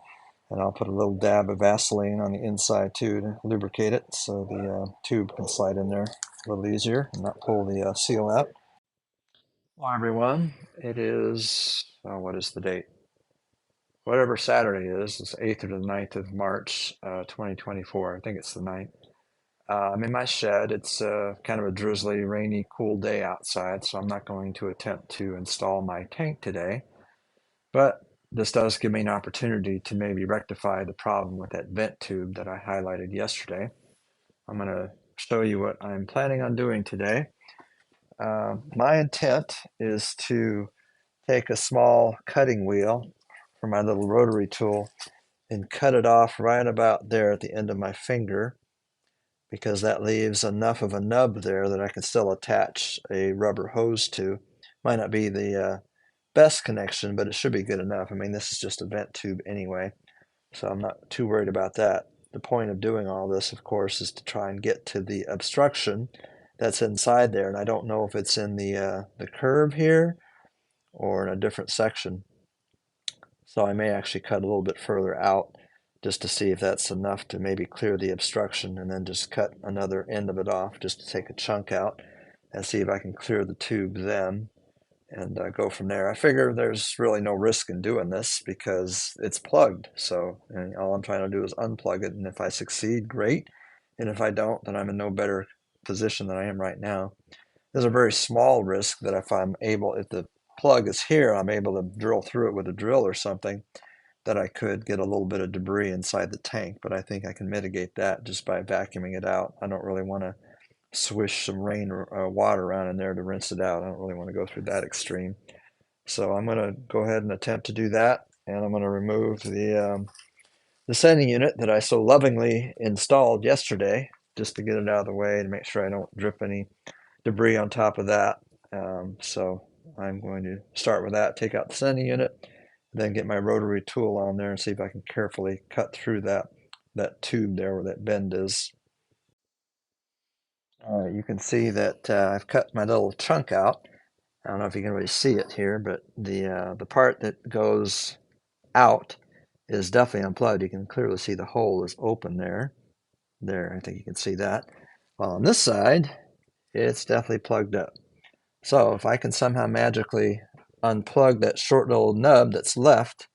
and I'll put a little dab of Vaseline on the inside too to lubricate it, so the tube can slide in there a little easier and not pull the seal out. Well, everyone, it is what is the date? Whatever Saturday is, it's 8th or the 9th of March, 2024. I think it's the 9th. I'm in my shed. It's kind of a drizzly, rainy, cool day outside, so I'm not going to attempt to install my tank today. But this does give me an opportunity to maybe rectify the problem with that vent tube that I highlighted yesterday. I'm going to show you what I'm planning on doing today. My intent is to take a small cutting wheel for my little rotary tool and cut it off right about there at the end of my finger, because that leaves enough of a nub there that I can still attach a rubber hose to. Might not be the best connection, but it should be good enough. I mean, this is just a vent tube anyway, so I'm not too worried about that. The point of doing all this, of course, is to try and get to the obstruction that's inside there, and I don't know if it's in the curve here or in a different section. So I may actually cut a little bit further out just to see if that's enough to maybe clear the obstruction, and then just cut another end of it off just to take a chunk out and see if I can clear the tube then, and go from there. I figure there's really no risk in doing this because it's plugged. So and all I'm trying to do is unplug it. And if I succeed, great. And if I don't, then I'm in no better position than I am right now. There's a very small risk that if the plug is here, I'm able to drill through it with a drill or something, that I could get a little bit of debris inside the tank. But I think I can mitigate that just by vacuuming it out. I don't really want to swish some rain or water around in there to rinse it out. I don't really want to go through that extreme. So I'm going to go ahead and attempt to do that. And I'm going to remove the sending unit that I so lovingly installed yesterday, just to get it out of the way and make sure I don't drip any debris on top of that. So I'm going to start with that, take out the sending unit, then get my rotary tool on there and see if I can carefully cut through that tube there where that bend is. All right, you can see that I've cut my little chunk out. I don't know if you can really see it here, but the part that goes out is definitely unplugged. You can clearly see the hole is open there. There, I think you can see that. While on this side, it's definitely plugged up. So if I can somehow magically unplug that short little nub that's left,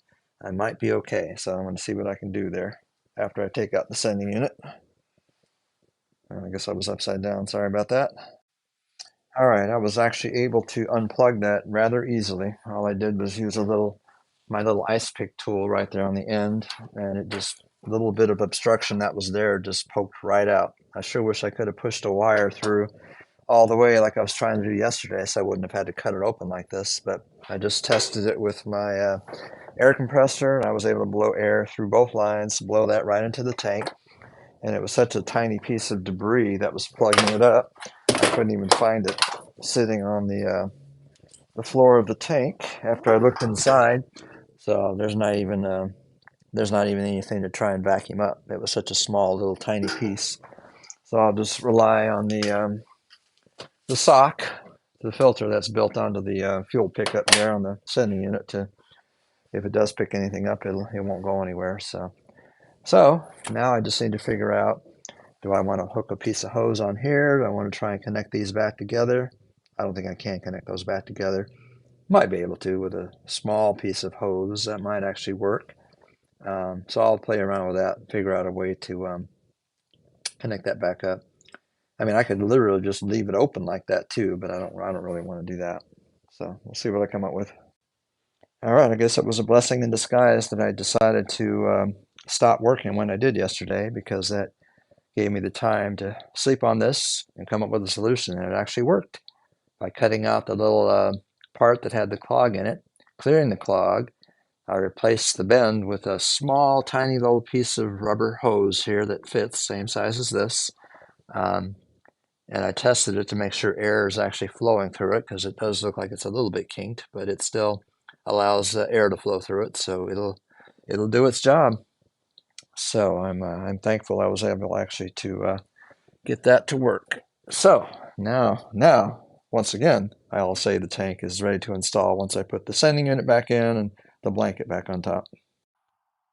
I might be okay. So I'm going to see what I can do there after I take out the sending unit. I guess I was upside down. Sorry about that. All right, I was actually able to unplug that rather easily. All I did was use my little ice pick tool right there on the end, and it just, a little bit of obstruction that was there just poked right out. I sure wish I could have pushed a wire through all the way like I was trying to do yesterday, so I wouldn't have had to cut it open like this. But I just tested it with my air compressor, and I was able to blow air through both lines, blow that right into the tank. And it was such a tiny piece of debris that was plugging it up, I couldn't even find it sitting on the floor of the tank after I looked inside. So there's not even anything to try and vacuum up. It was such a small little tiny piece. So I'll just rely on the sock, the filter that's built onto the fuel pickup there on the sending unit, to, if it does pick anything up, it won't go anywhere. So now I just need to figure out, do I want to hook a piece of hose on here? Do I want to try and connect these back together? I don't think I can connect those back together. Might be able to with a small piece of hose. That might actually work. So I'll play around with that and figure out a way to connect that back up. I mean, I could literally just leave it open like that too, but I don't really want to do that. So we'll see what I come up with. All right, I guess it was a blessing in disguise that I decided to stop working when I did yesterday, because that gave me the time to sleep on this and come up with a solution, and it actually worked. By cutting out the little part that had the clog in it, clearing the clog, I replaced the bend with a small, tiny little piece of rubber hose here that fits, same size as this. Um, and I tested it to make sure air is actually flowing through it, because it does look like it's a little bit kinked, but it still allows air to flow through it, so it'll do its job. So I'm thankful I was able actually to get that to work. So now, once again, I'll say the tank is ready to install once I put the sending unit back in and the blanket back on top.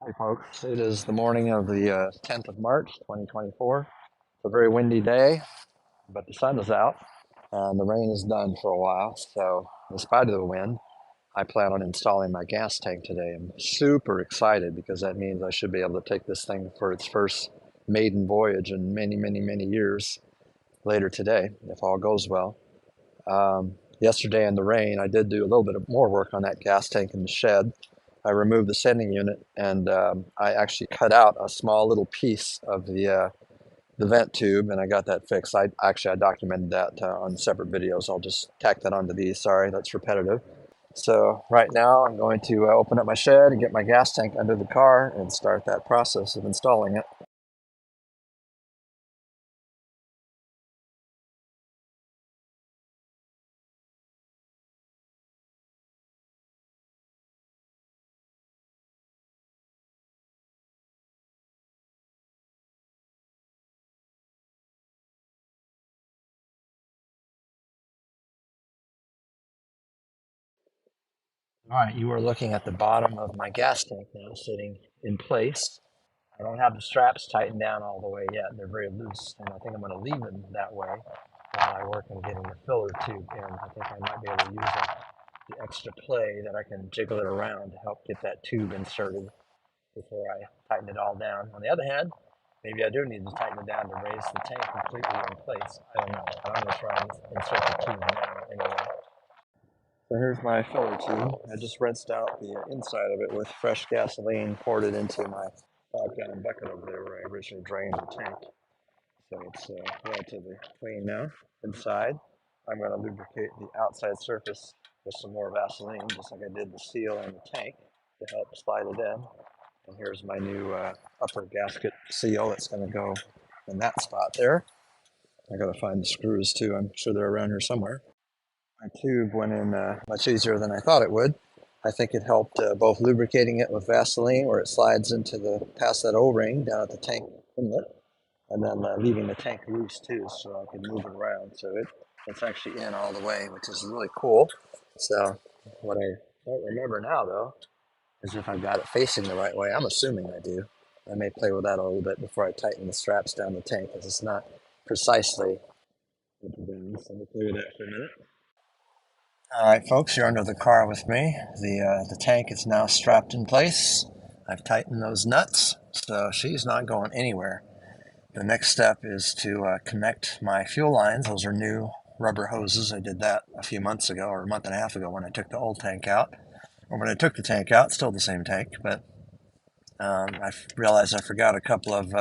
Hey folks, it is the morning of the 10th of March, 2024. It's a very windy day, but the sun is out and the rain is done for a while. So in spite of the wind, I plan on installing my gas tank today. I'm super excited because that means I should be able to take this thing for its first maiden voyage in many, many, many years later today, if all goes well. Yesterday in the rain, I did do a little bit of more work on that gas tank in the shed. I removed the sending unit, and I actually cut out a small little piece of the the vent tube, and I got that fixed. I documented that on separate videos. I'll just tack that onto these. Sorry, that's repetitive. So right now I'm going to open up my shed and get my gas tank under the car and start that process of installing it. All right, you are looking at the bottom of my gas tank now, sitting in place. I don't have the straps tightened down all the way yet. They're very loose, and I think I'm going to leave them that way while I work on getting the filler tube in. I think I might be able to use the extra play that I can jiggle it around to help get that tube inserted before I tighten it all down. On the other hand, maybe I do need to tighten it down to raise the tank completely in place. I don't know, but I'm going to try and insert the tube now anyway. So here's my filler tube. I just rinsed out the inside of it with fresh gasoline, poured it into my 5-gallon bucket over there where I originally drained the tank. So it's relatively clean now. Inside, I'm going to lubricate the outside surface with some more Vaseline, just like I did the seal and the tank, to help slide it in. And here's my new upper gasket seal that's going to go in that spot there. I got to find the screws too. I'm sure they're around here somewhere. My tube went in much easier than I thought it would. I think it helped both lubricating it with Vaseline, where it slides into the past that O-ring down at the tank inlet, and then leaving the tank loose too, so I can move it around. So it's actually in all the way, which is really cool. So what I don't remember now though is if I've got it facing the right way. I'm assuming I do. I may play with that a little bit before I tighten the straps down the tank, because it's not precisely what it is. So let me play with that for a minute. All right, folks, you're under the car with me. The tank is now strapped in place. I've tightened those nuts, so she's not going anywhere. The next step is to connect my fuel lines. Those are new rubber hoses. I did that a few months ago, or a month and a half ago, when I took the old tank out. Or when I took the tank out, still the same tank, but I realized I forgot a couple of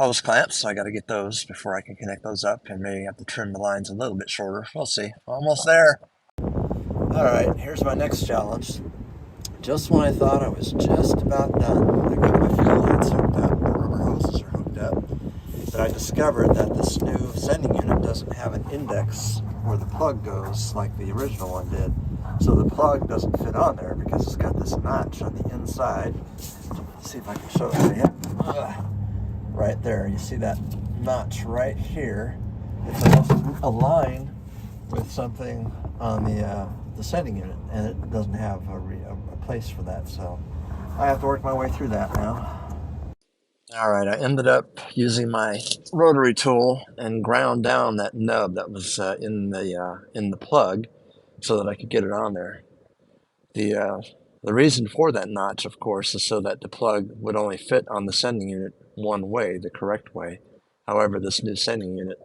hose clamps, so I got to get those before I can connect those up, and maybe have to trim the lines a little bit shorter. We'll see. Almost there. All right, here's my next challenge. Just when I thought I was just about done, I got my fuel lines hooked up, the rubber hoses are hooked up, but I discovered that this new sending unit doesn't have an index where the plug goes like the original one did. So the plug doesn't fit on there because it's got this notch on the inside. Let's see if I can show it to you. Right there, you see that notch right here. It's supposed to align with something on the sending unit, and it doesn't have a place for that, so I have to work my way through that now. All right, I ended up using my rotary tool and ground down that nub that was in the plug so that I could get it on there. The reason for that notch, of course, is so that the plug would only fit on the sending unit one way, the correct way. However, this new sending unit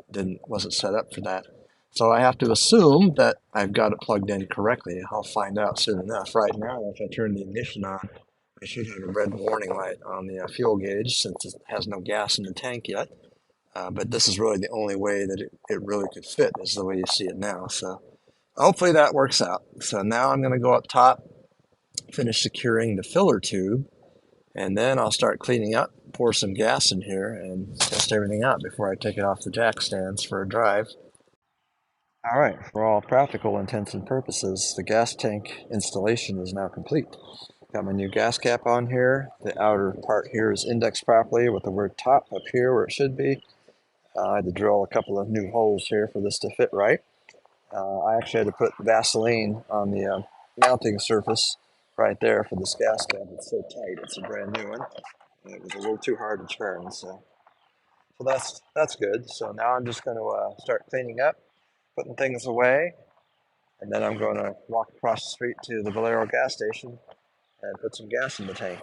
wasn't set up for that. So I have to assume that I've got it plugged in correctly. I'll find out soon enough. Right now, if I turn the ignition on, I should have a red warning light on the fuel gauge, since it has no gas in the tank yet. But this is really the only way that it really could fit, is the way you see it now. So hopefully that works out. So now I'm going to go up top, finish securing the filler tube, and then I'll start cleaning up, pour some gas in here, and test everything out before I take it off the jack stands for a drive. All right, for all practical intents and purposes, the gas tank installation is now complete. Got my new gas cap on here. The outer part here is indexed properly with the word top up here where it should be. I had to drill a couple of new holes here for this to fit right. I actually had to put Vaseline on the mounting surface right there for this gas cap. It's so tight. It's a brand new one. And it was a little too hard to turn, so that's good. So now I'm just going to start cleaning up, putting things away, and then I'm going to walk across the street to the Valero gas station and put some gas in the tank.